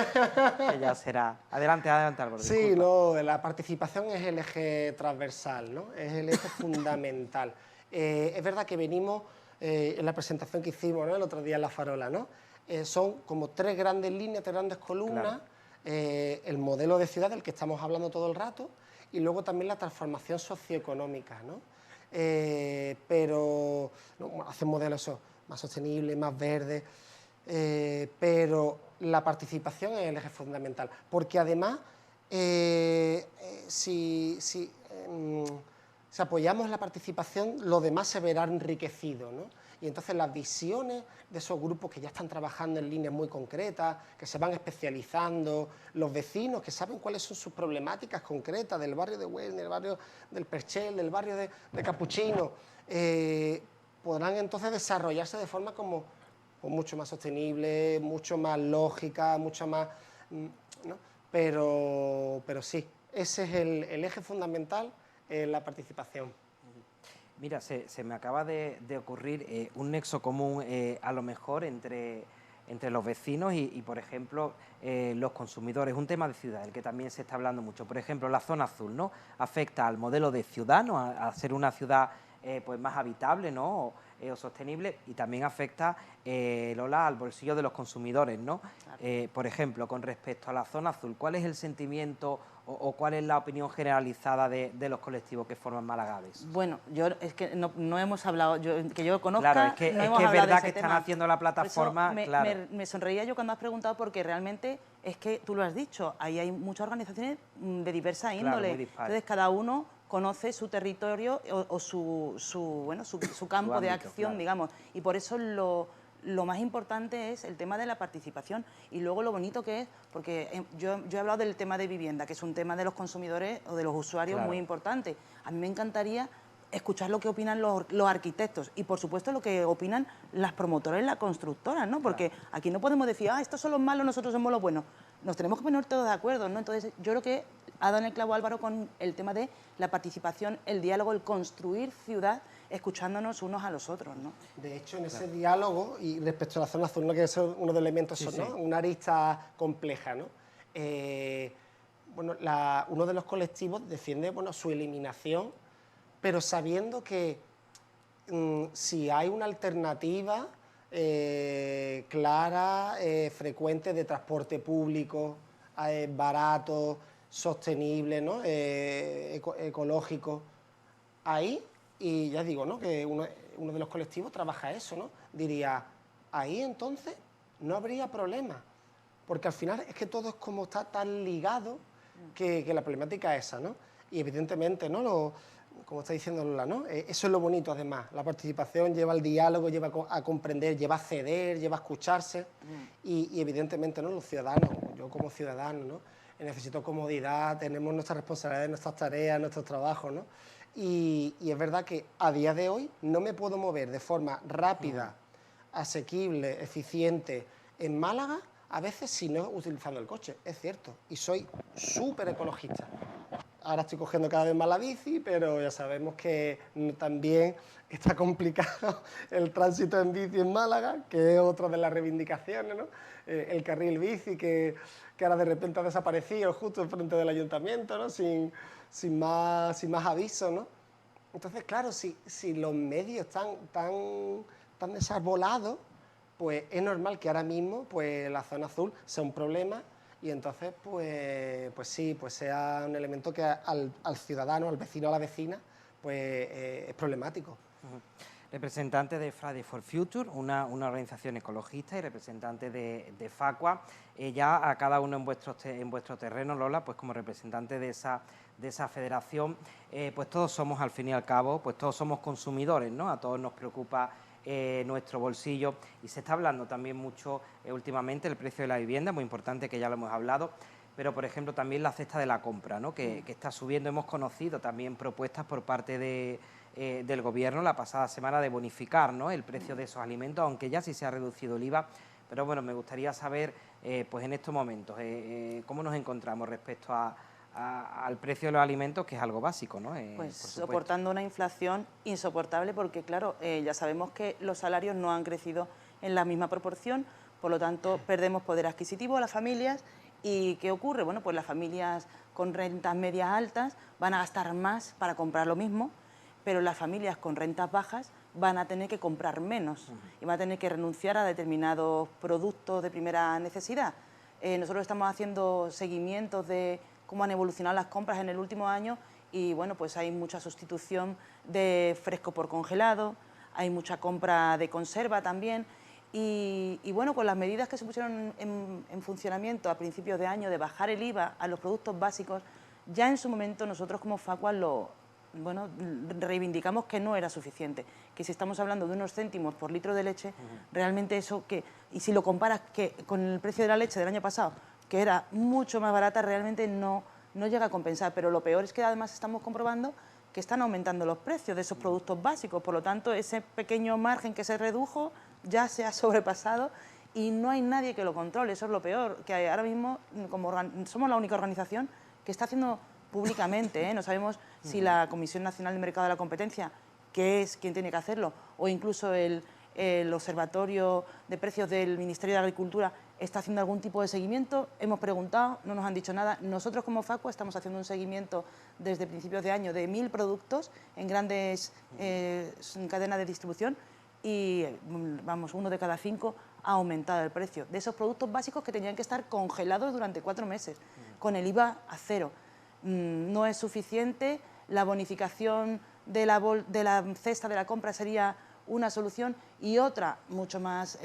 Speaker 1: ya será... Adelante, Álvaro.
Speaker 3: Sí,
Speaker 1: disculpa.
Speaker 3: no, la participación es el eje transversal, ¿no? Es el eje fundamental. Es verdad que venimos, en la presentación que hicimos, ¿no? El otro día en La Farola, ¿no? Son como 3 grandes líneas, 3 grandes columnas, claro. El modelo de ciudad del que estamos hablando todo el rato, y luego también la transformación socioeconómica, ¿no? Pero no, hacer modelos eso, más sostenibles, más verdes, pero la participación es el eje fundamental, porque además, si apoyamos la participación, lo demás se verá enriquecido, ¿no? Y entonces las visiones de esos grupos que ya están trabajando en líneas muy concretas, que se van especializando, los vecinos que saben cuáles son sus problemáticas concretas del barrio de Huelva, del barrio del Perchel, del barrio de Capuchino, podrán entonces desarrollarse de forma como mucho más sostenible, mucho más lógica, mucho más... ¿no? Pero sí, ese es el eje fundamental, la participación.
Speaker 1: Mira, se me acaba de ocurrir un nexo común a lo mejor entre los vecinos y, por ejemplo, los consumidores. Un tema de ciudad, el que también se está hablando mucho. Por ejemplo, la zona azul, ¿no? Afecta al modelo de ciudad, ¿no? A ser una ciudad pues más habitable, ¿no? O sostenible, y también afecta, Lola, al bolsillo de los consumidores, ¿no?
Speaker 2: Claro.
Speaker 1: Por ejemplo, con respecto a la zona azul, ¿cuál es el sentimiento o cuál es la opinión generalizada de los colectivos que forman Málaga de eso?
Speaker 2: Bueno, es que no hemos hablado, que yo conozca,
Speaker 1: Claro, es que
Speaker 2: no
Speaker 1: es,
Speaker 2: hemos
Speaker 1: que es
Speaker 2: hablado de
Speaker 1: verdad
Speaker 2: ese
Speaker 1: que están
Speaker 2: tema.
Speaker 1: haciendo la
Speaker 2: Por eso
Speaker 1: plataforma, claro.
Speaker 2: me sonreía yo cuando has preguntado, porque realmente es que tú lo has dicho, ahí hay muchas organizaciones de diversa
Speaker 1: Claro,
Speaker 2: índole.
Speaker 1: muy dispares.
Speaker 2: Entonces, cada uno conoce su territorio o su campo de
Speaker 1: ámbito,
Speaker 2: acción,
Speaker 1: claro.
Speaker 2: digamos. Y por eso lo más importante es el tema de la participación y luego lo bonito que es, porque yo he hablado del tema de vivienda, que es un tema de los consumidores o de los usuarios
Speaker 1: Claro.
Speaker 2: muy importante. A mí me encantaría escuchar lo que opinan los arquitectos y, por supuesto, lo que opinan las promotoras y las constructoras, ¿no? Porque aquí no podemos decir, estos son los malos, nosotros somos los buenos. Nos tenemos que poner todos de acuerdo, ¿no? Entonces, yo creo que ha dado en el clavo Álvaro con el tema de la participación, el diálogo, el construir ciudad, escuchándonos unos a los otros, ¿no?
Speaker 3: De hecho, en ese diálogo, y respecto a la zona azul, ¿no? Que es uno de los elementos, ¿no? Una arista compleja, ¿no? Bueno, uno de los colectivos defiende, bueno, su eliminación, pero sabiendo que si hay una alternativa clara, frecuente, de transporte público, barato, sostenible, ¿no? Ecológico, ahí, y ya digo, ¿no? Que uno de los colectivos trabaja eso, ¿no? Diría, ahí entonces no habría problema, porque al final es que todo es como está tan ligado que la problemática es esa, ¿no? Y evidentemente, ¿no? Como está diciendo Lola, ¿no? Eso es lo bonito, además. La participación lleva al diálogo, lleva a comprender, lleva a ceder, lleva a escucharse. Y evidentemente, ¿no? Los ciudadanos, yo como ciudadano, ¿no? Necesito comodidad, tenemos nuestras responsabilidades, nuestras tareas, nuestros trabajos, ¿no? Y es verdad que a día de hoy no me puedo mover de forma rápida, asequible, eficiente en Málaga, a veces si no utilizando el coche, es cierto. Y soy súper ecologista. Ahora estoy cogiendo cada vez más la bici, pero ya sabemos que también está complicado el tránsito en bici en Málaga, que es otra de las reivindicaciones, ¿no? El carril bici que ahora de repente ha desaparecido justo enfrente del ayuntamiento, ¿no? Sin más aviso, ¿no? Entonces, claro, si los medios están tan desarbolados, pues es normal que ahora mismo pues, la zona azul sea un problema y entonces pues sí, pues sea un elemento que al ciudadano, al vecino, a la vecina, pues es problemático.
Speaker 1: Representante de Friday for Future, una organización ecologista, y representante de Facua, ya a cada uno en vuestro terreno, Lola, pues como representante de esa federación, pues todos somos, al fin y al cabo, pues todos somos consumidores, ¿no? A todos nos preocupa nuestro bolsillo, y se está hablando también mucho últimamente el precio de la vivienda, muy importante, que ya lo hemos hablado, pero por ejemplo también la cesta de la compra, ¿no? que está subiendo. Hemos conocido también propuestas por parte del Gobierno la pasada semana de bonificar, ¿no? El precio de esos alimentos, aunque ya sí se ha reducido el IVA, pero bueno, me gustaría saber pues en estos momentos cómo nos encontramos respecto al precio de los alimentos, que es algo básico, ¿no?
Speaker 2: Pues soportando una inflación insoportable, porque claro, ya sabemos que los salarios no han crecido en la misma proporción, por lo tanto perdemos poder adquisitivo a las familias. ¿Y qué ocurre? Bueno, pues las familias con rentas medias altas van a gastar más para comprar lo mismo, pero las familias con rentas bajas van a tener que comprar menos y van a tener que renunciar a determinados productos de primera necesidad. Nosotros estamos haciendo seguimientos de cómo han evolucionado las compras en el último año y, bueno, pues hay mucha sustitución de fresco por congelado, hay mucha compra de conserva también y bueno, con las medidas que se pusieron en funcionamiento a principios de año de bajar el IVA a los productos básicos, ya en su momento nosotros como Facua reivindicamos que no era suficiente, que si estamos hablando de unos céntimos por litro de leche, realmente eso y si lo comparas con el precio de la leche del año pasado, que era mucho más barata, realmente no llega a compensar, pero lo peor es que además estamos comprobando que están aumentando los precios de esos productos básicos, por lo tanto ese pequeño margen que se redujo ya se ha sobrepasado y no hay nadie que lo controle, eso es lo peor, que ahora mismo somos la única organización que está haciendo públicamente, no sabemos si la Comisión Nacional del Mercado de la Competencia qué es, quién tiene que hacerlo, o incluso el Observatorio de Precios del Ministerio de Agricultura está haciendo algún tipo de seguimiento. Hemos preguntado, no nos han dicho nada. Nosotros como Facua estamos haciendo un seguimiento desde principios de año de 1000 productos en grandes cadenas de distribución y, vamos, 1 de cada 5 ha aumentado el precio de esos productos básicos que tenían que estar congelados durante 4 meses, con el IVA a cero. No es suficiente, la bonificación de la cesta de la compra sería una solución, y otra mucho más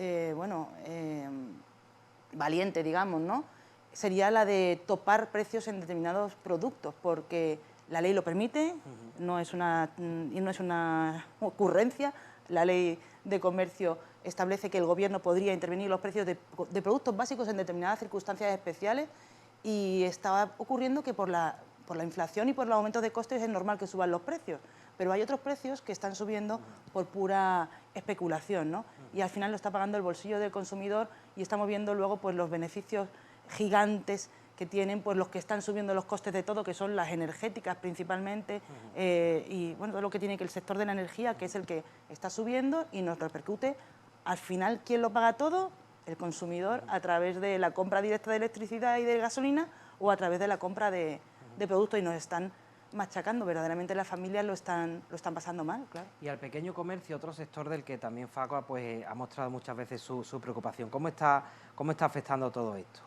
Speaker 2: valiente, digamos, ¿no?, sería la de topar precios en determinados productos, porque la ley lo permite, no es una ocurrencia. La ley de comercio establece que el Gobierno podría intervenir los precios de productos básicos en determinadas circunstancias especiales, y está ocurriendo que por la inflación y por los aumentos de costes es normal que suban los precios, pero hay otros precios que están subiendo por pura especulación, ¿no? Y al final lo está pagando el bolsillo del consumidor, y estamos viendo luego pues los beneficios gigantes que tienen pues los que están subiendo los costes de todo, que son las energéticas principalmente, y bueno, todo lo que tiene que el sector de la energía, que es el que está subiendo y nos repercute. Al final, ¿quién lo paga todo? El consumidor, a través de la compra directa de electricidad y de gasolina, o a través de la compra de productos, y nos están machacando. Verdaderamente las familias lo están pasando mal, claro.
Speaker 1: Y al pequeño comercio, otro sector del que también Facua pues ha mostrado muchas veces su preocupación. ¿Cómo está afectando todo esto?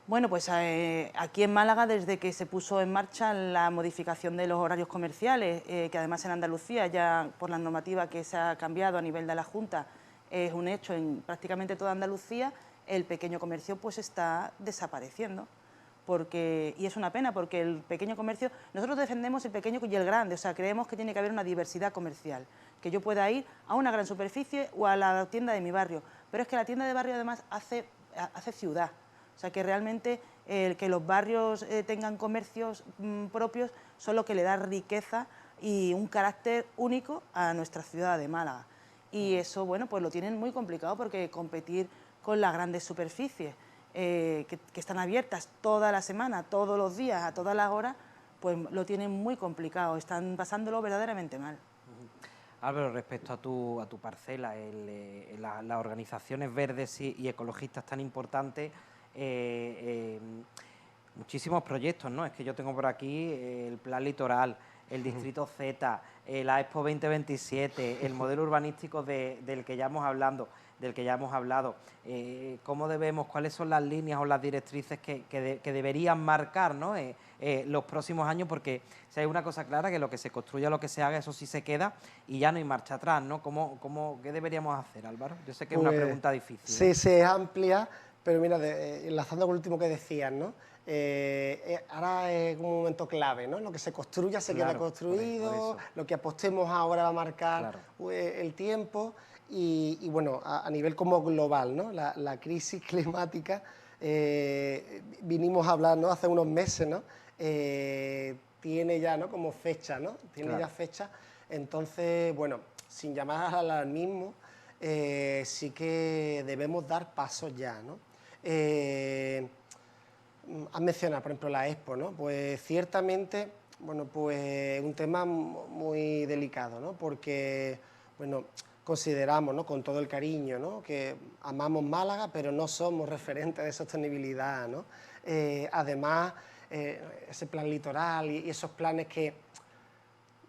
Speaker 2: Bueno, pues aquí en Málaga, desde que se puso en marcha la modificación de los horarios comerciales, que además en Andalucía, ya por la normativa que se ha cambiado a nivel de la Junta, es un hecho en prácticamente toda Andalucía, el pequeño comercio pues está desapareciendo. Y es una pena, porque el pequeño comercio, nosotros defendemos el pequeño y el grande, o sea, creemos que tiene que haber una diversidad comercial, que yo pueda ir a una gran superficie o a la tienda de mi barrio, pero es que la tienda de barrio además hace ciudad. O sea, que realmente el que los barrios tengan comercios propios son lo que le da riqueza y un carácter único a nuestra ciudad de Málaga. Y eso, bueno, pues lo tienen muy complicado, porque competir con las grandes superficies que están abiertas toda la semana, todos los días, a todas las horas, pues lo tienen muy complicado, están pasándolo verdaderamente mal.
Speaker 1: Álvaro, respecto a tu parcela, las organizaciones verdes y ecologistas tan importantes, muchísimos proyectos, ¿no? Es que yo tengo por aquí el Plan Litoral, el Distrito Z, la Expo 2027, el modelo urbanístico del que ya hemos hablado. ¿Cuáles son las líneas o las directrices que deberían marcar, ¿no?, los próximos años? Porque si hay una cosa clara, que lo que se construya, lo que se haga, eso sí se queda y ya no hay marcha atrás, ¿no? ¿Qué deberíamos hacer, Álvaro? Yo sé que es una pregunta difícil.
Speaker 3: Sí, sí, es amplia, pero mira, enlazando con lo último que decías, ¿no? Ahora es un momento clave, ¿no? Lo que se construya se queda construido, lo que apostemos ahora va a marcar el tiempo. Y bueno, a nivel como global, ¿no?, la crisis climática, vinimos a hablar, ¿no?, hace unos meses, ¿no?, tiene ya, ¿no?, como fecha, ¿no?, tiene ya fecha. Entonces, bueno, sin llamar al alarmismo, sí que debemos dar pasos ya, ¿no? Has mencionado, por ejemplo, la Expo, ¿no? Pues ciertamente, bueno, pues un tema muy delicado, ¿no? Porque, bueno, consideramos, ¿no?, con todo el cariño, ¿no?, que amamos Málaga, pero no somos referentes de sostenibilidad, ¿no? Además, ese plan litoral y esos planes que,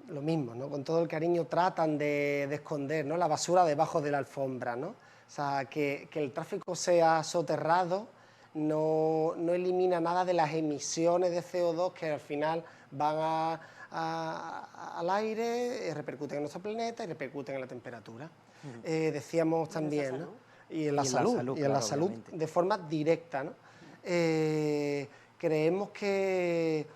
Speaker 3: lo mismo, ¿no?, con todo el cariño tratan de esconder, ¿no?, la basura debajo de la alfombra, ¿no? O sea, que el tráfico sea soterrado no elimina nada de las emisiones de CO2 que al final van al aire, repercuten en nuestro planeta y repercuten en la temperatura. Decíamos también, ¿no?, y en la salud de forma directa, ¿no? Creemos que,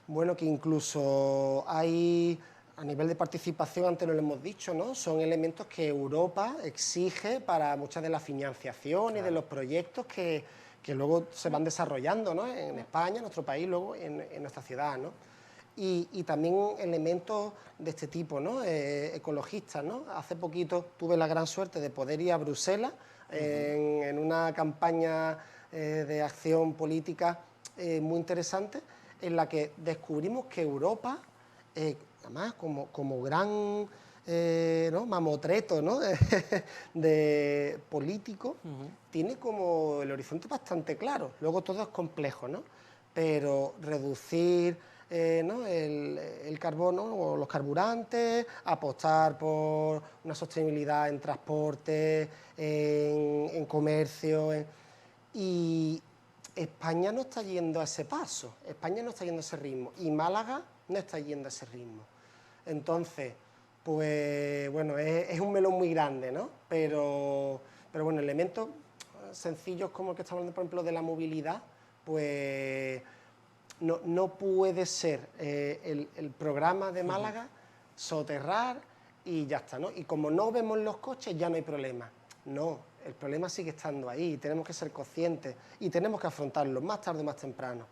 Speaker 3: bueno, que incluso hay, a nivel de participación, antes no lo hemos dicho, ¿no?, son elementos que Europa exige para muchas de las financiaciones y de los proyectos que luego se van desarrollando, ¿no?, en España, en nuestro país, luego en nuestra ciudad, ¿no? Y también elementos de este tipo, ¿no?, ecologistas, ¿no? Hace poquito tuve la gran suerte de poder ir a Bruselas en una campaña de acción política muy interesante, en la que descubrimos que Europa, además como gran ¿no? mamotreto, ¿no? de político, tiene como el horizonte bastante claro. Luego todo es complejo, ¿no? Pero reducir ¿no? el carbono o los carburantes, apostar por una sostenibilidad en transporte, en comercio. Y España no está yendo a ese paso, España no está yendo a ese ritmo y Málaga no está yendo a ese ritmo. Entonces, pues bueno, es un melón muy grande, ¿no? Pero bueno, elementos sencillos como el que estamos hablando, por ejemplo, de la movilidad, pues no puede ser el programa de Málaga soterrar y ya está, ¿no? Y como no vemos los coches, ya no hay problema. No, el problema sigue estando ahí, tenemos que ser conscientes y tenemos que afrontarlo más tarde o más temprano.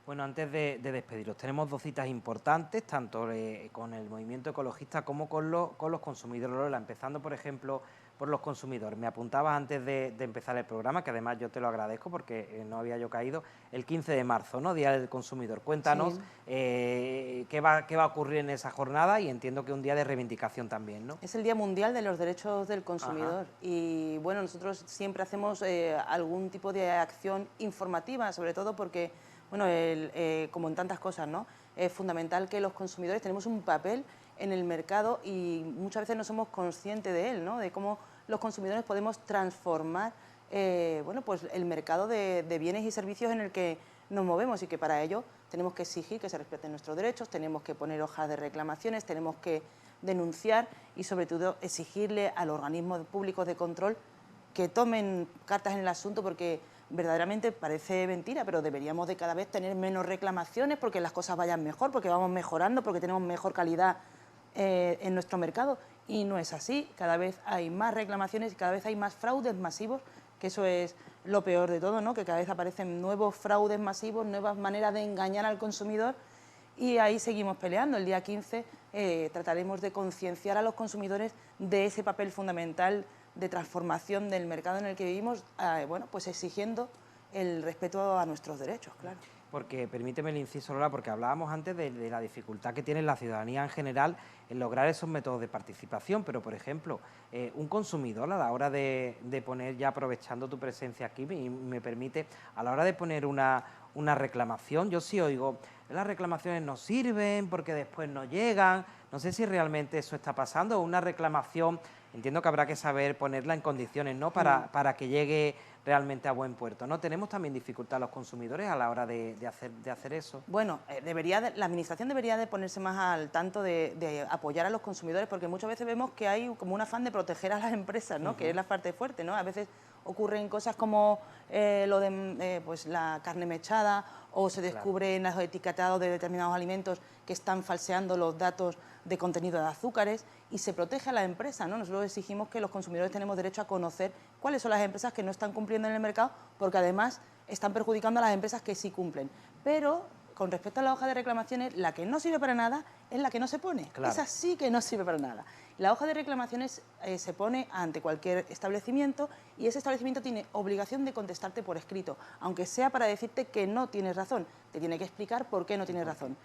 Speaker 1: Bueno, antes de despediros, tenemos dos citas importantes, tanto con el movimiento ecologista como con los consumidores, Lola, empezando, por ejemplo, por los consumidores. Me apuntabas antes de empezar el programa, que además yo te lo agradezco porque no había yo caído, el 15 de marzo, ¿no? Día del Consumidor. Cuéntanos qué va a ocurrir en esa jornada y entiendo que un día de reivindicación también, ¿no?
Speaker 2: Es el Día Mundial de los Derechos del Consumidor. Ajá. Y bueno, nosotros siempre hacemos algún tipo de acción informativa, sobre todo porque, bueno, como en tantas cosas, ¿no? Es fundamental que los consumidores tenemos un papel en el mercado y muchas veces no somos conscientes de él, ¿no? De cómo los consumidores podemos transformar bueno, pues el mercado de bienes y servicios en el que nos movemos y que para ello tenemos que exigir que se respeten nuestros derechos, tenemos que poner hojas de reclamaciones, tenemos que denunciar y sobre todo exigirle a los organismos públicos de control que tomen cartas en el asunto porque verdaderamente parece mentira, pero deberíamos de cada vez tener menos reclamaciones porque las cosas vayan mejor, porque vamos mejorando, porque tenemos mejor calidad en nuestro mercado y no es así, cada vez hay más reclamaciones y cada vez hay más fraudes masivos, que eso es lo peor de todo, ¿no? Que cada vez aparecen nuevos fraudes masivos, nuevas maneras de engañar al consumidor y ahí seguimos peleando. El día 15 trataremos de concienciar a los consumidores de ese papel fundamental de transformación del mercado en el que vivimos, bueno, pues exigiendo el respeto a nuestros derechos, claro.
Speaker 1: Porque, permíteme el inciso, Lola, porque hablábamos antes de la dificultad que tiene la ciudadanía en general en lograr esos métodos de participación, pero, por ejemplo, un consumidor a la hora de poner, ya aprovechando tu presencia aquí, me permite, a la hora de poner una reclamación, yo sí oigo, las reclamaciones no sirven porque después no llegan, no sé si realmente eso está pasando, o una reclamación, entiendo que habrá que saber ponerla en condiciones, ¿no?, para que llegue realmente a buen puerto, ¿no? ¿Tenemos también dificultad los consumidores a la hora de hacer eso?
Speaker 2: Bueno, la Administración debería de ponerse más al tanto de apoyar a los consumidores, porque muchas veces vemos que hay como un afán de proteger a las empresas, ¿no? Que es la parte fuerte, ¿no? A veces ocurren cosas como lo de pues la carne mechada o se descubre en los etiquetados de determinados alimentos que están falseando los datos de contenido de azúcares y se protege a la empresa, ¿no? Nosotros exigimos que los consumidores tenemos derecho a conocer cuáles son las empresas que no están cumpliendo en el mercado porque además están perjudicando a las empresas que sí cumplen. Pero con respecto a la hoja de reclamaciones, la que no sirve para nada es la que no se pone. Claro. Esa sí que no sirve para nada. La hoja de reclamaciones se pone ante cualquier establecimiento y ese establecimiento tiene obligación de contestarte por escrito, aunque sea para decirte que no tienes razón. Te tiene que explicar por qué no tienes razón.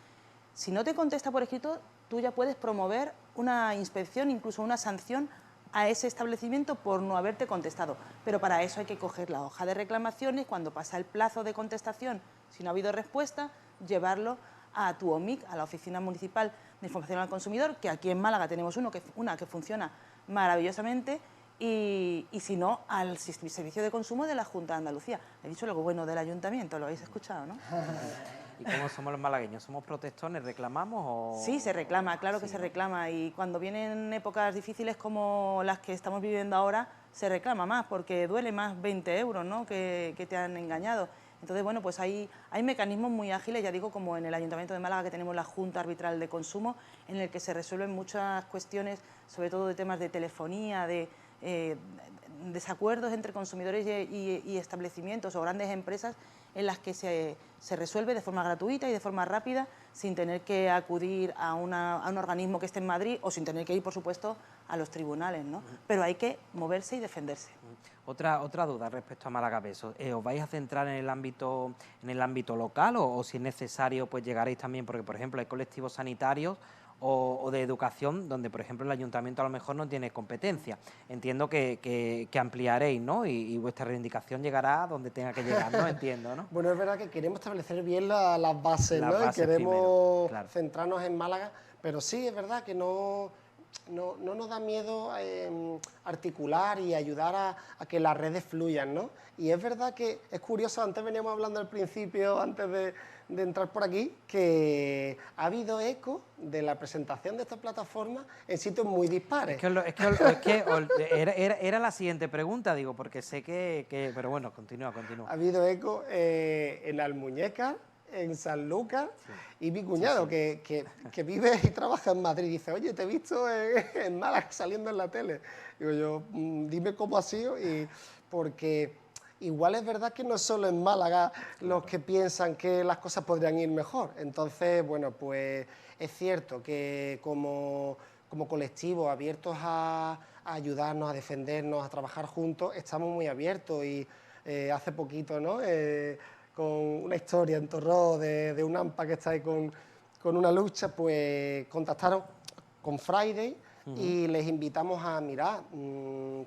Speaker 2: Si no te contesta por escrito, tú ya puedes promover una inspección, incluso una sanción a ese establecimiento por no haberte contestado. Pero para eso hay que coger la hoja de reclamaciones, cuando pasa el plazo de contestación, si no ha habido respuesta, llevarlo a tu OMIC, a la Oficina Municipal de Información al Consumidor, que aquí en Málaga tenemos una que funciona maravillosamente, y si no, al Servicio de Consumo de la Junta de Andalucía. He dicho algo bueno del Ayuntamiento, lo habéis escuchado, ¿no?
Speaker 1: ¿Y cómo somos los malagueños? ¿Somos protestones? ¿Reclamamos o...?
Speaker 2: Sí, se reclama, claro que se reclama. Y cuando vienen épocas difíciles como las que estamos viviendo ahora, se reclama más, porque duele más 20 euros, ¿no?, que te han engañado. Entonces, bueno, pues hay mecanismos muy ágiles, ya digo, como en el Ayuntamiento de Málaga, que tenemos la Junta Arbitral de Consumo, en el que se resuelven muchas cuestiones, sobre todo de temas de telefonía, de desacuerdos entre consumidores y establecimientos o grandes empresas, en las que se resuelve de forma gratuita y de forma rápida, sin tener que acudir a un organismo que esté en Madrid o sin tener que ir, por supuesto, a los tribunales, ¿no? Pero hay que moverse y defenderse.
Speaker 1: Otra duda respecto a Málaga Besos. ¿Os vais a centrar en el ámbito local o si es necesario pues llegaréis también, porque por ejemplo hay colectivos sanitarios o de educación, donde, por ejemplo, el ayuntamiento a lo mejor no tiene competencia. Entiendo que ampliaréis, ¿no? Y vuestra reivindicación llegará donde tenga que llegar, ¿no? Entiendo, ¿no?
Speaker 3: Bueno, es verdad que queremos establecer bien las bases,
Speaker 1: Las
Speaker 3: ¿no?
Speaker 1: bases
Speaker 3: Y queremos
Speaker 1: primero, claro.
Speaker 3: centrarnos en Málaga, pero sí, es verdad que no nos da miedo articular y ayudar a que las redes fluyan, ¿no? Y es verdad que es curioso, antes veníamos hablando al principio, antes de entrar por aquí, que ha habido eco de la presentación de esta plataforma en sitios muy dispares.
Speaker 1: Era la siguiente pregunta, digo, porque sé pero bueno, continúa.
Speaker 3: Ha habido eco en Almuñécar, en Sanlúcar, sí. Y mi cuñado, sí. Que vive y trabaja en Madrid, dice, oye, te he visto en Málaga saliendo en la tele. Digo yo, dime cómo ha sido, y porque igual es verdad que no es solo en Málaga los que piensan que las cosas podrían ir mejor. Entonces, bueno, pues es cierto que como colectivo abiertos a ayudarnos, a defendernos, a trabajar juntos, estamos muy abiertos y hace poquito, ¿no? Con una historia en Torró de un AMPA que está ahí con una lucha, pues contactaron con Friday y les invitamos a mirar,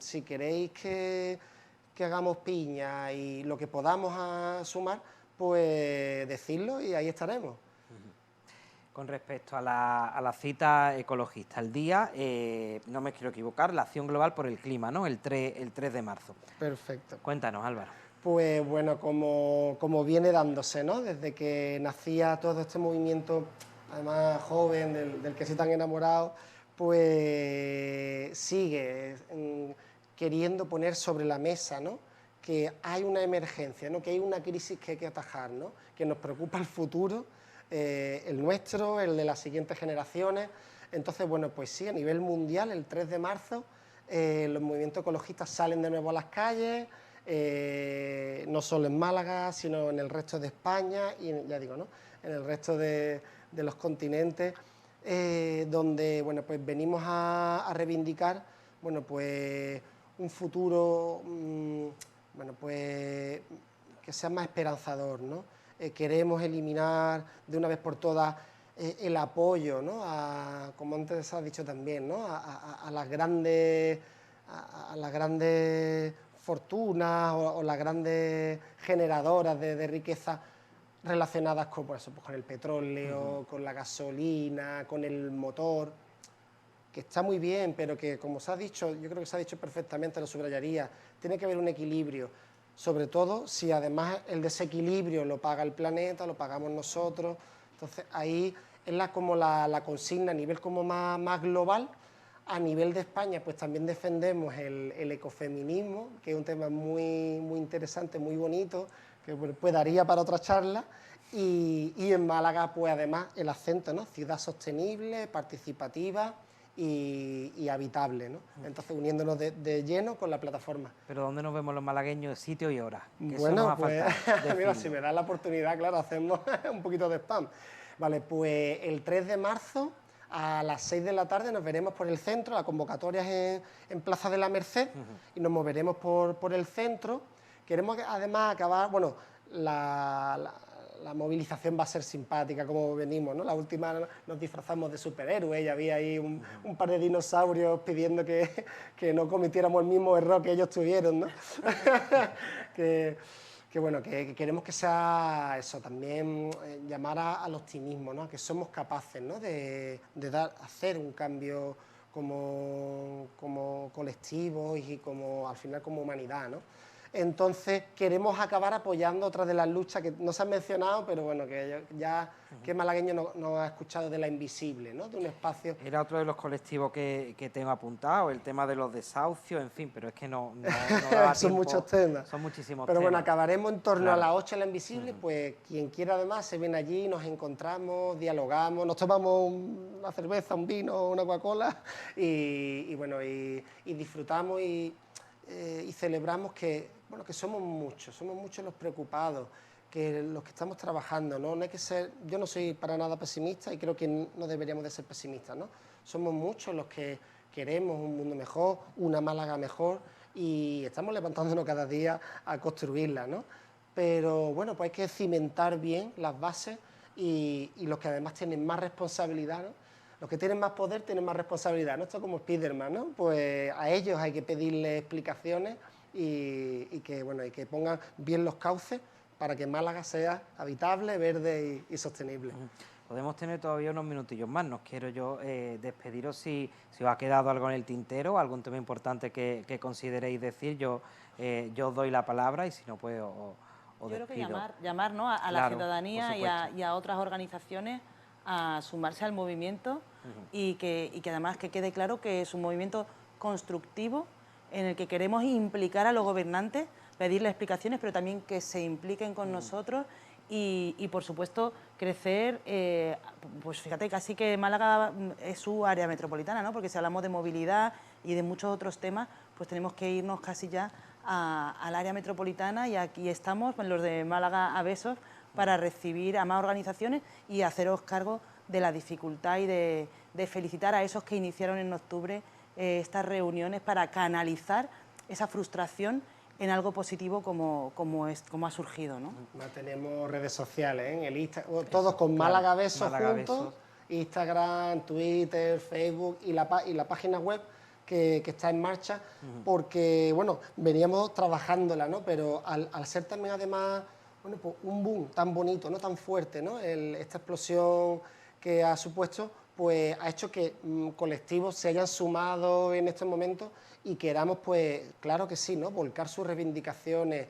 Speaker 3: si queréis que hagamos piña y lo que podamos a sumar, pues decirlo y ahí estaremos.
Speaker 1: Con respecto a la cita ecologista, el día, no me quiero equivocar, la Acción Global por el Clima, ¿no? El 3 de marzo.
Speaker 3: Perfecto.
Speaker 1: Cuéntanos, Álvaro.
Speaker 3: Pues bueno, como viene dándose, ¿no? Desde que nacía todo este movimiento, además joven, del que se tan enamorado, pues sigue queriendo poner sobre la mesa, ¿no? Que hay una emergencia, ¿no? Que hay una crisis que hay que atajar, ¿no? Que nos preocupa el futuro, el nuestro, el de las siguientes generaciones. Entonces, bueno, pues sí, a nivel mundial, el 3 de marzo, los movimientos ecologistas salen de nuevo a las calles, no solo en Málaga, sino en el resto de España y, ya digo, ¿no? En el resto de los continentes, donde, bueno, pues venimos a reivindicar, bueno, pues un futuro, bueno, pues que sea más esperanzador, ¿no? Queremos eliminar de una vez por todas el apoyo, ¿no? Como antes has dicho también, ¿no? A las grandes fortunas o las grandes generadoras de riqueza relacionadas con, por eso, pues con el petróleo, con la gasolina, con el motor, que está muy bien, pero que, como se ha dicho, yo creo que se ha dicho perfectamente, lo subrayaría, tiene que haber un equilibrio, sobre todo si además el desequilibrio lo paga el planeta, lo pagamos nosotros. Entonces ahí es como la consigna a nivel como más global. A nivel de España, pues también defendemos el ecofeminismo, que es un tema muy interesante, muy bonito, que pues daría para otra charla. Y en Málaga, pues además, el acento, ¿no? Ciudad sostenible, participativa y habitable, ¿no? Entonces, uniéndonos de lleno con la plataforma.
Speaker 1: Pero ¿dónde nos vemos los malagueños? Sitio y hora.
Speaker 3: Bueno, pues mira, si me da la oportunidad, claro, hacemos un poquito de spam. Vale, pues el 3 de marzo... a las 6 de la tarde nos veremos por el centro, la convocatoria es en Plaza de la Merced, y nos moveremos por el centro. Queremos además acabar, bueno, la movilización va a ser simpática, como venimos, ¿no? La última nos disfrazamos de superhéroes y había ahí un par de dinosaurios pidiendo que no cometiéramos el mismo error que ellos tuvieron, ¿no? que bueno, que queremos que sea eso, también llamar al optimismo, ¿no? Que somos capaces, ¿no? de hacer un cambio como colectivo y como al final como humanidad, ¿no? Entonces queremos acabar apoyando otras de las luchas que no se han mencionado, pero bueno, que ya que malagueño no ha escuchado, de la invisible, ¿no? De un espacio...
Speaker 1: Era otro de los colectivos que tengo apuntado, el tema de los desahucios, en fin, pero es que no daba
Speaker 3: Son
Speaker 1: tiempo.
Speaker 3: Muchos temas.
Speaker 1: Son muchísimos
Speaker 3: pero
Speaker 1: temas.
Speaker 3: Bueno, acabaremos en torno a las 8 en la invisible, pues quien quiera además se viene allí, nos encontramos, dialogamos, nos tomamos una cerveza, un vino, una Coca-Cola y bueno, y disfrutamos y celebramos que somos muchos los preocupados, que los que estamos trabajando, ¿no? No hay que ser, yo no soy para nada pesimista y creo que no deberíamos de ser pesimistas, ¿no? Somos muchos los que queremos un mundo mejor, una Málaga mejor, y estamos levantándonos cada día a construirla, ¿no? Pero bueno, pues hay que cimentar bien las bases y los que además tienen más responsabilidad, ¿no? los que tienen más poder tienen más responsabilidad, ¿no? Esto es como Spiderman, ¿no? Pues a ellos hay que pedirles explicaciones y que pongan bien los cauces para que Málaga sea habitable, verde y sostenible.
Speaker 1: Podemos tener todavía unos minutillos más, no quiero yo despediros si os ha quedado algo en el tintero, algún tema importante que consideréis decir, yo os doy la palabra y si no, pues os
Speaker 2: despido. Yo creo que llamar ¿no? a la ciudadanía y a otras organizaciones a sumarse al movimiento y que además que quede claro que es un movimiento constructivo en el que queremos implicar a los gobernantes, pedirles explicaciones, pero también que se impliquen con nosotros y, por supuesto, crecer. Pues fíjate, casi que Málaga es su área metropolitana, ¿no? Porque si hablamos de movilidad y de muchos otros temas, pues tenemos que irnos casi ya al área metropolitana y aquí estamos, los de Málaga Abesos, para recibir a más organizaciones y haceros cargo de la dificultad y de felicitar a esos que iniciaron en octubre estas reuniones para canalizar esa frustración en algo positivo como ha surgido, ¿no?
Speaker 3: Tenemos redes sociales, ¿eh? En el todos con Málaga Abesos juntos, Instagram, Twitter, Facebook y la página web que está en marcha, porque, bueno, veníamos trabajándola, ¿no? Pero al ser también, además, bueno, pues un boom tan bonito, no tan fuerte, ¿no? Esta explosión que ha supuesto, pues ha hecho que colectivos se hayan sumado en estos momentos y queramos, pues, claro que sí, ¿no? Volcar sus reivindicaciones,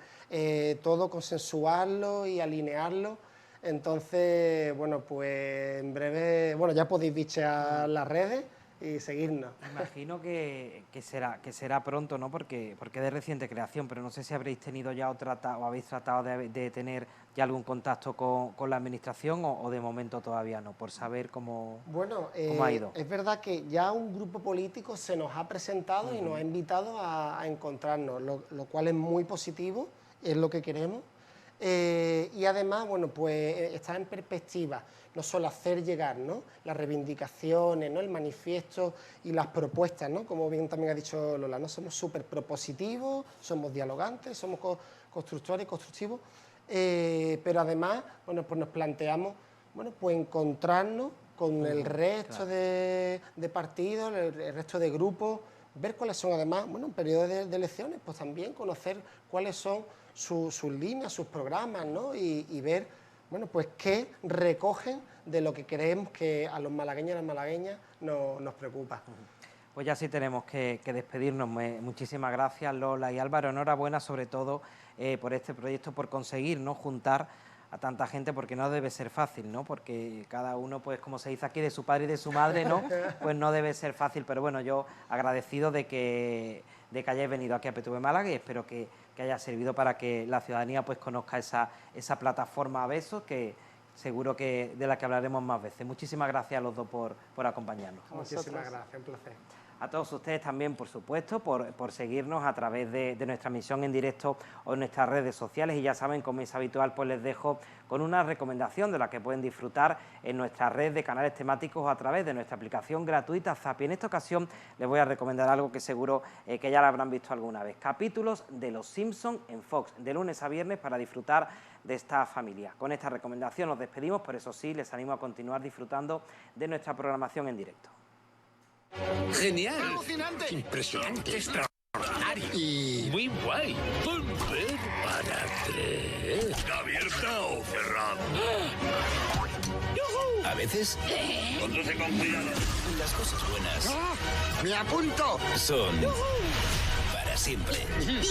Speaker 3: todo consensuarlo y alinearlo. Entonces, bueno, pues en breve, bueno, ya podéis bichear las redes y seguirnos.
Speaker 1: Imagino que será pronto, ¿no? Porque es de reciente creación, pero no sé si habréis tenido ya o habéis tratado de tener ya algún contacto con la administración o de momento todavía no, por saber cómo ha ido.
Speaker 3: Es verdad que ya un grupo político se nos ha presentado y nos ha invitado a encontrarnos, lo cual es muy positivo, es lo que queremos. Y además, bueno, pues está en perspectiva no solo hacer llegar, ¿no?, las reivindicaciones, ¿no?, el manifiesto y las propuestas, ¿no?, como bien también ha dicho Lola, ¿no? Somos súper propositivos, somos dialogantes, somos constructores, constructivos, pero además, bueno, pues nos planteamos, bueno, pues encontrarnos con el resto de partidos, el resto de grupos, ver cuáles son además, bueno, en periodo de elecciones, pues también conocer cuáles son sus líneas, sus programas, ¿no? Y ver, bueno, pues qué recogen de lo que creemos que a los malagueños y a las malagueñas nos preocupa.
Speaker 1: Pues ya sí tenemos que despedirnos. Muchísimas gracias, Lola y Álvaro. Enhorabuena sobre todo por este proyecto, por conseguir, ¿no?, juntar a tanta gente, porque no debe ser fácil, ¿no? Porque cada uno, pues como se dice aquí, de su padre y de su madre, ¿no? Pues no debe ser fácil, pero bueno, yo agradecido de que hayáis venido aquí a PTV Málaga y espero que haya servido para que la ciudadanía pues conozca esa plataforma Abesos, que seguro que de la que hablaremos más veces. Muchísimas gracias a los dos por acompañarnos.
Speaker 3: Muchísimas gracias, un placer.
Speaker 1: A todos ustedes también, por supuesto, por seguirnos a través de nuestra emisión en directo o en nuestras redes sociales. Y ya saben, como es habitual, pues les dejo con una recomendación de la que pueden disfrutar en nuestra red de canales temáticos o a través de nuestra aplicación gratuita Zappy. En esta ocasión les voy a recomendar algo que seguro que ya lo habrán visto alguna vez. Capítulos de Los Simpson en Fox, de lunes a viernes, para disfrutar de esta familia. Con esta recomendación nos despedimos, por eso sí, les animo a continuar disfrutando de nuestra programación en directo.
Speaker 4: ¡Genial!
Speaker 5: ¡Alucinante!
Speaker 4: ¡Impresionante! ¡Extraordinario!
Speaker 5: Y
Speaker 4: ¡muy guay! ¡Volver para tres!
Speaker 5: ¿abierta o cerrada?
Speaker 4: A veces,
Speaker 5: Conduce con cuidado.
Speaker 4: las cosas buenas
Speaker 5: ¡Me apunto!
Speaker 4: son para siempre.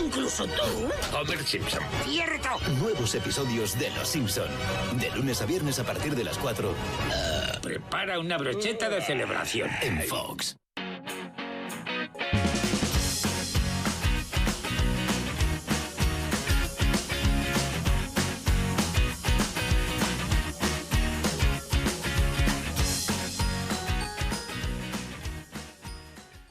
Speaker 5: ¿Incluso tú?
Speaker 4: Homer Simpson.
Speaker 5: ¡Cierto!
Speaker 4: Nuevos episodios de Los Simpson. De lunes a viernes a partir de las 4.
Speaker 6: Prepara una brocheta de celebración.
Speaker 4: En Fox.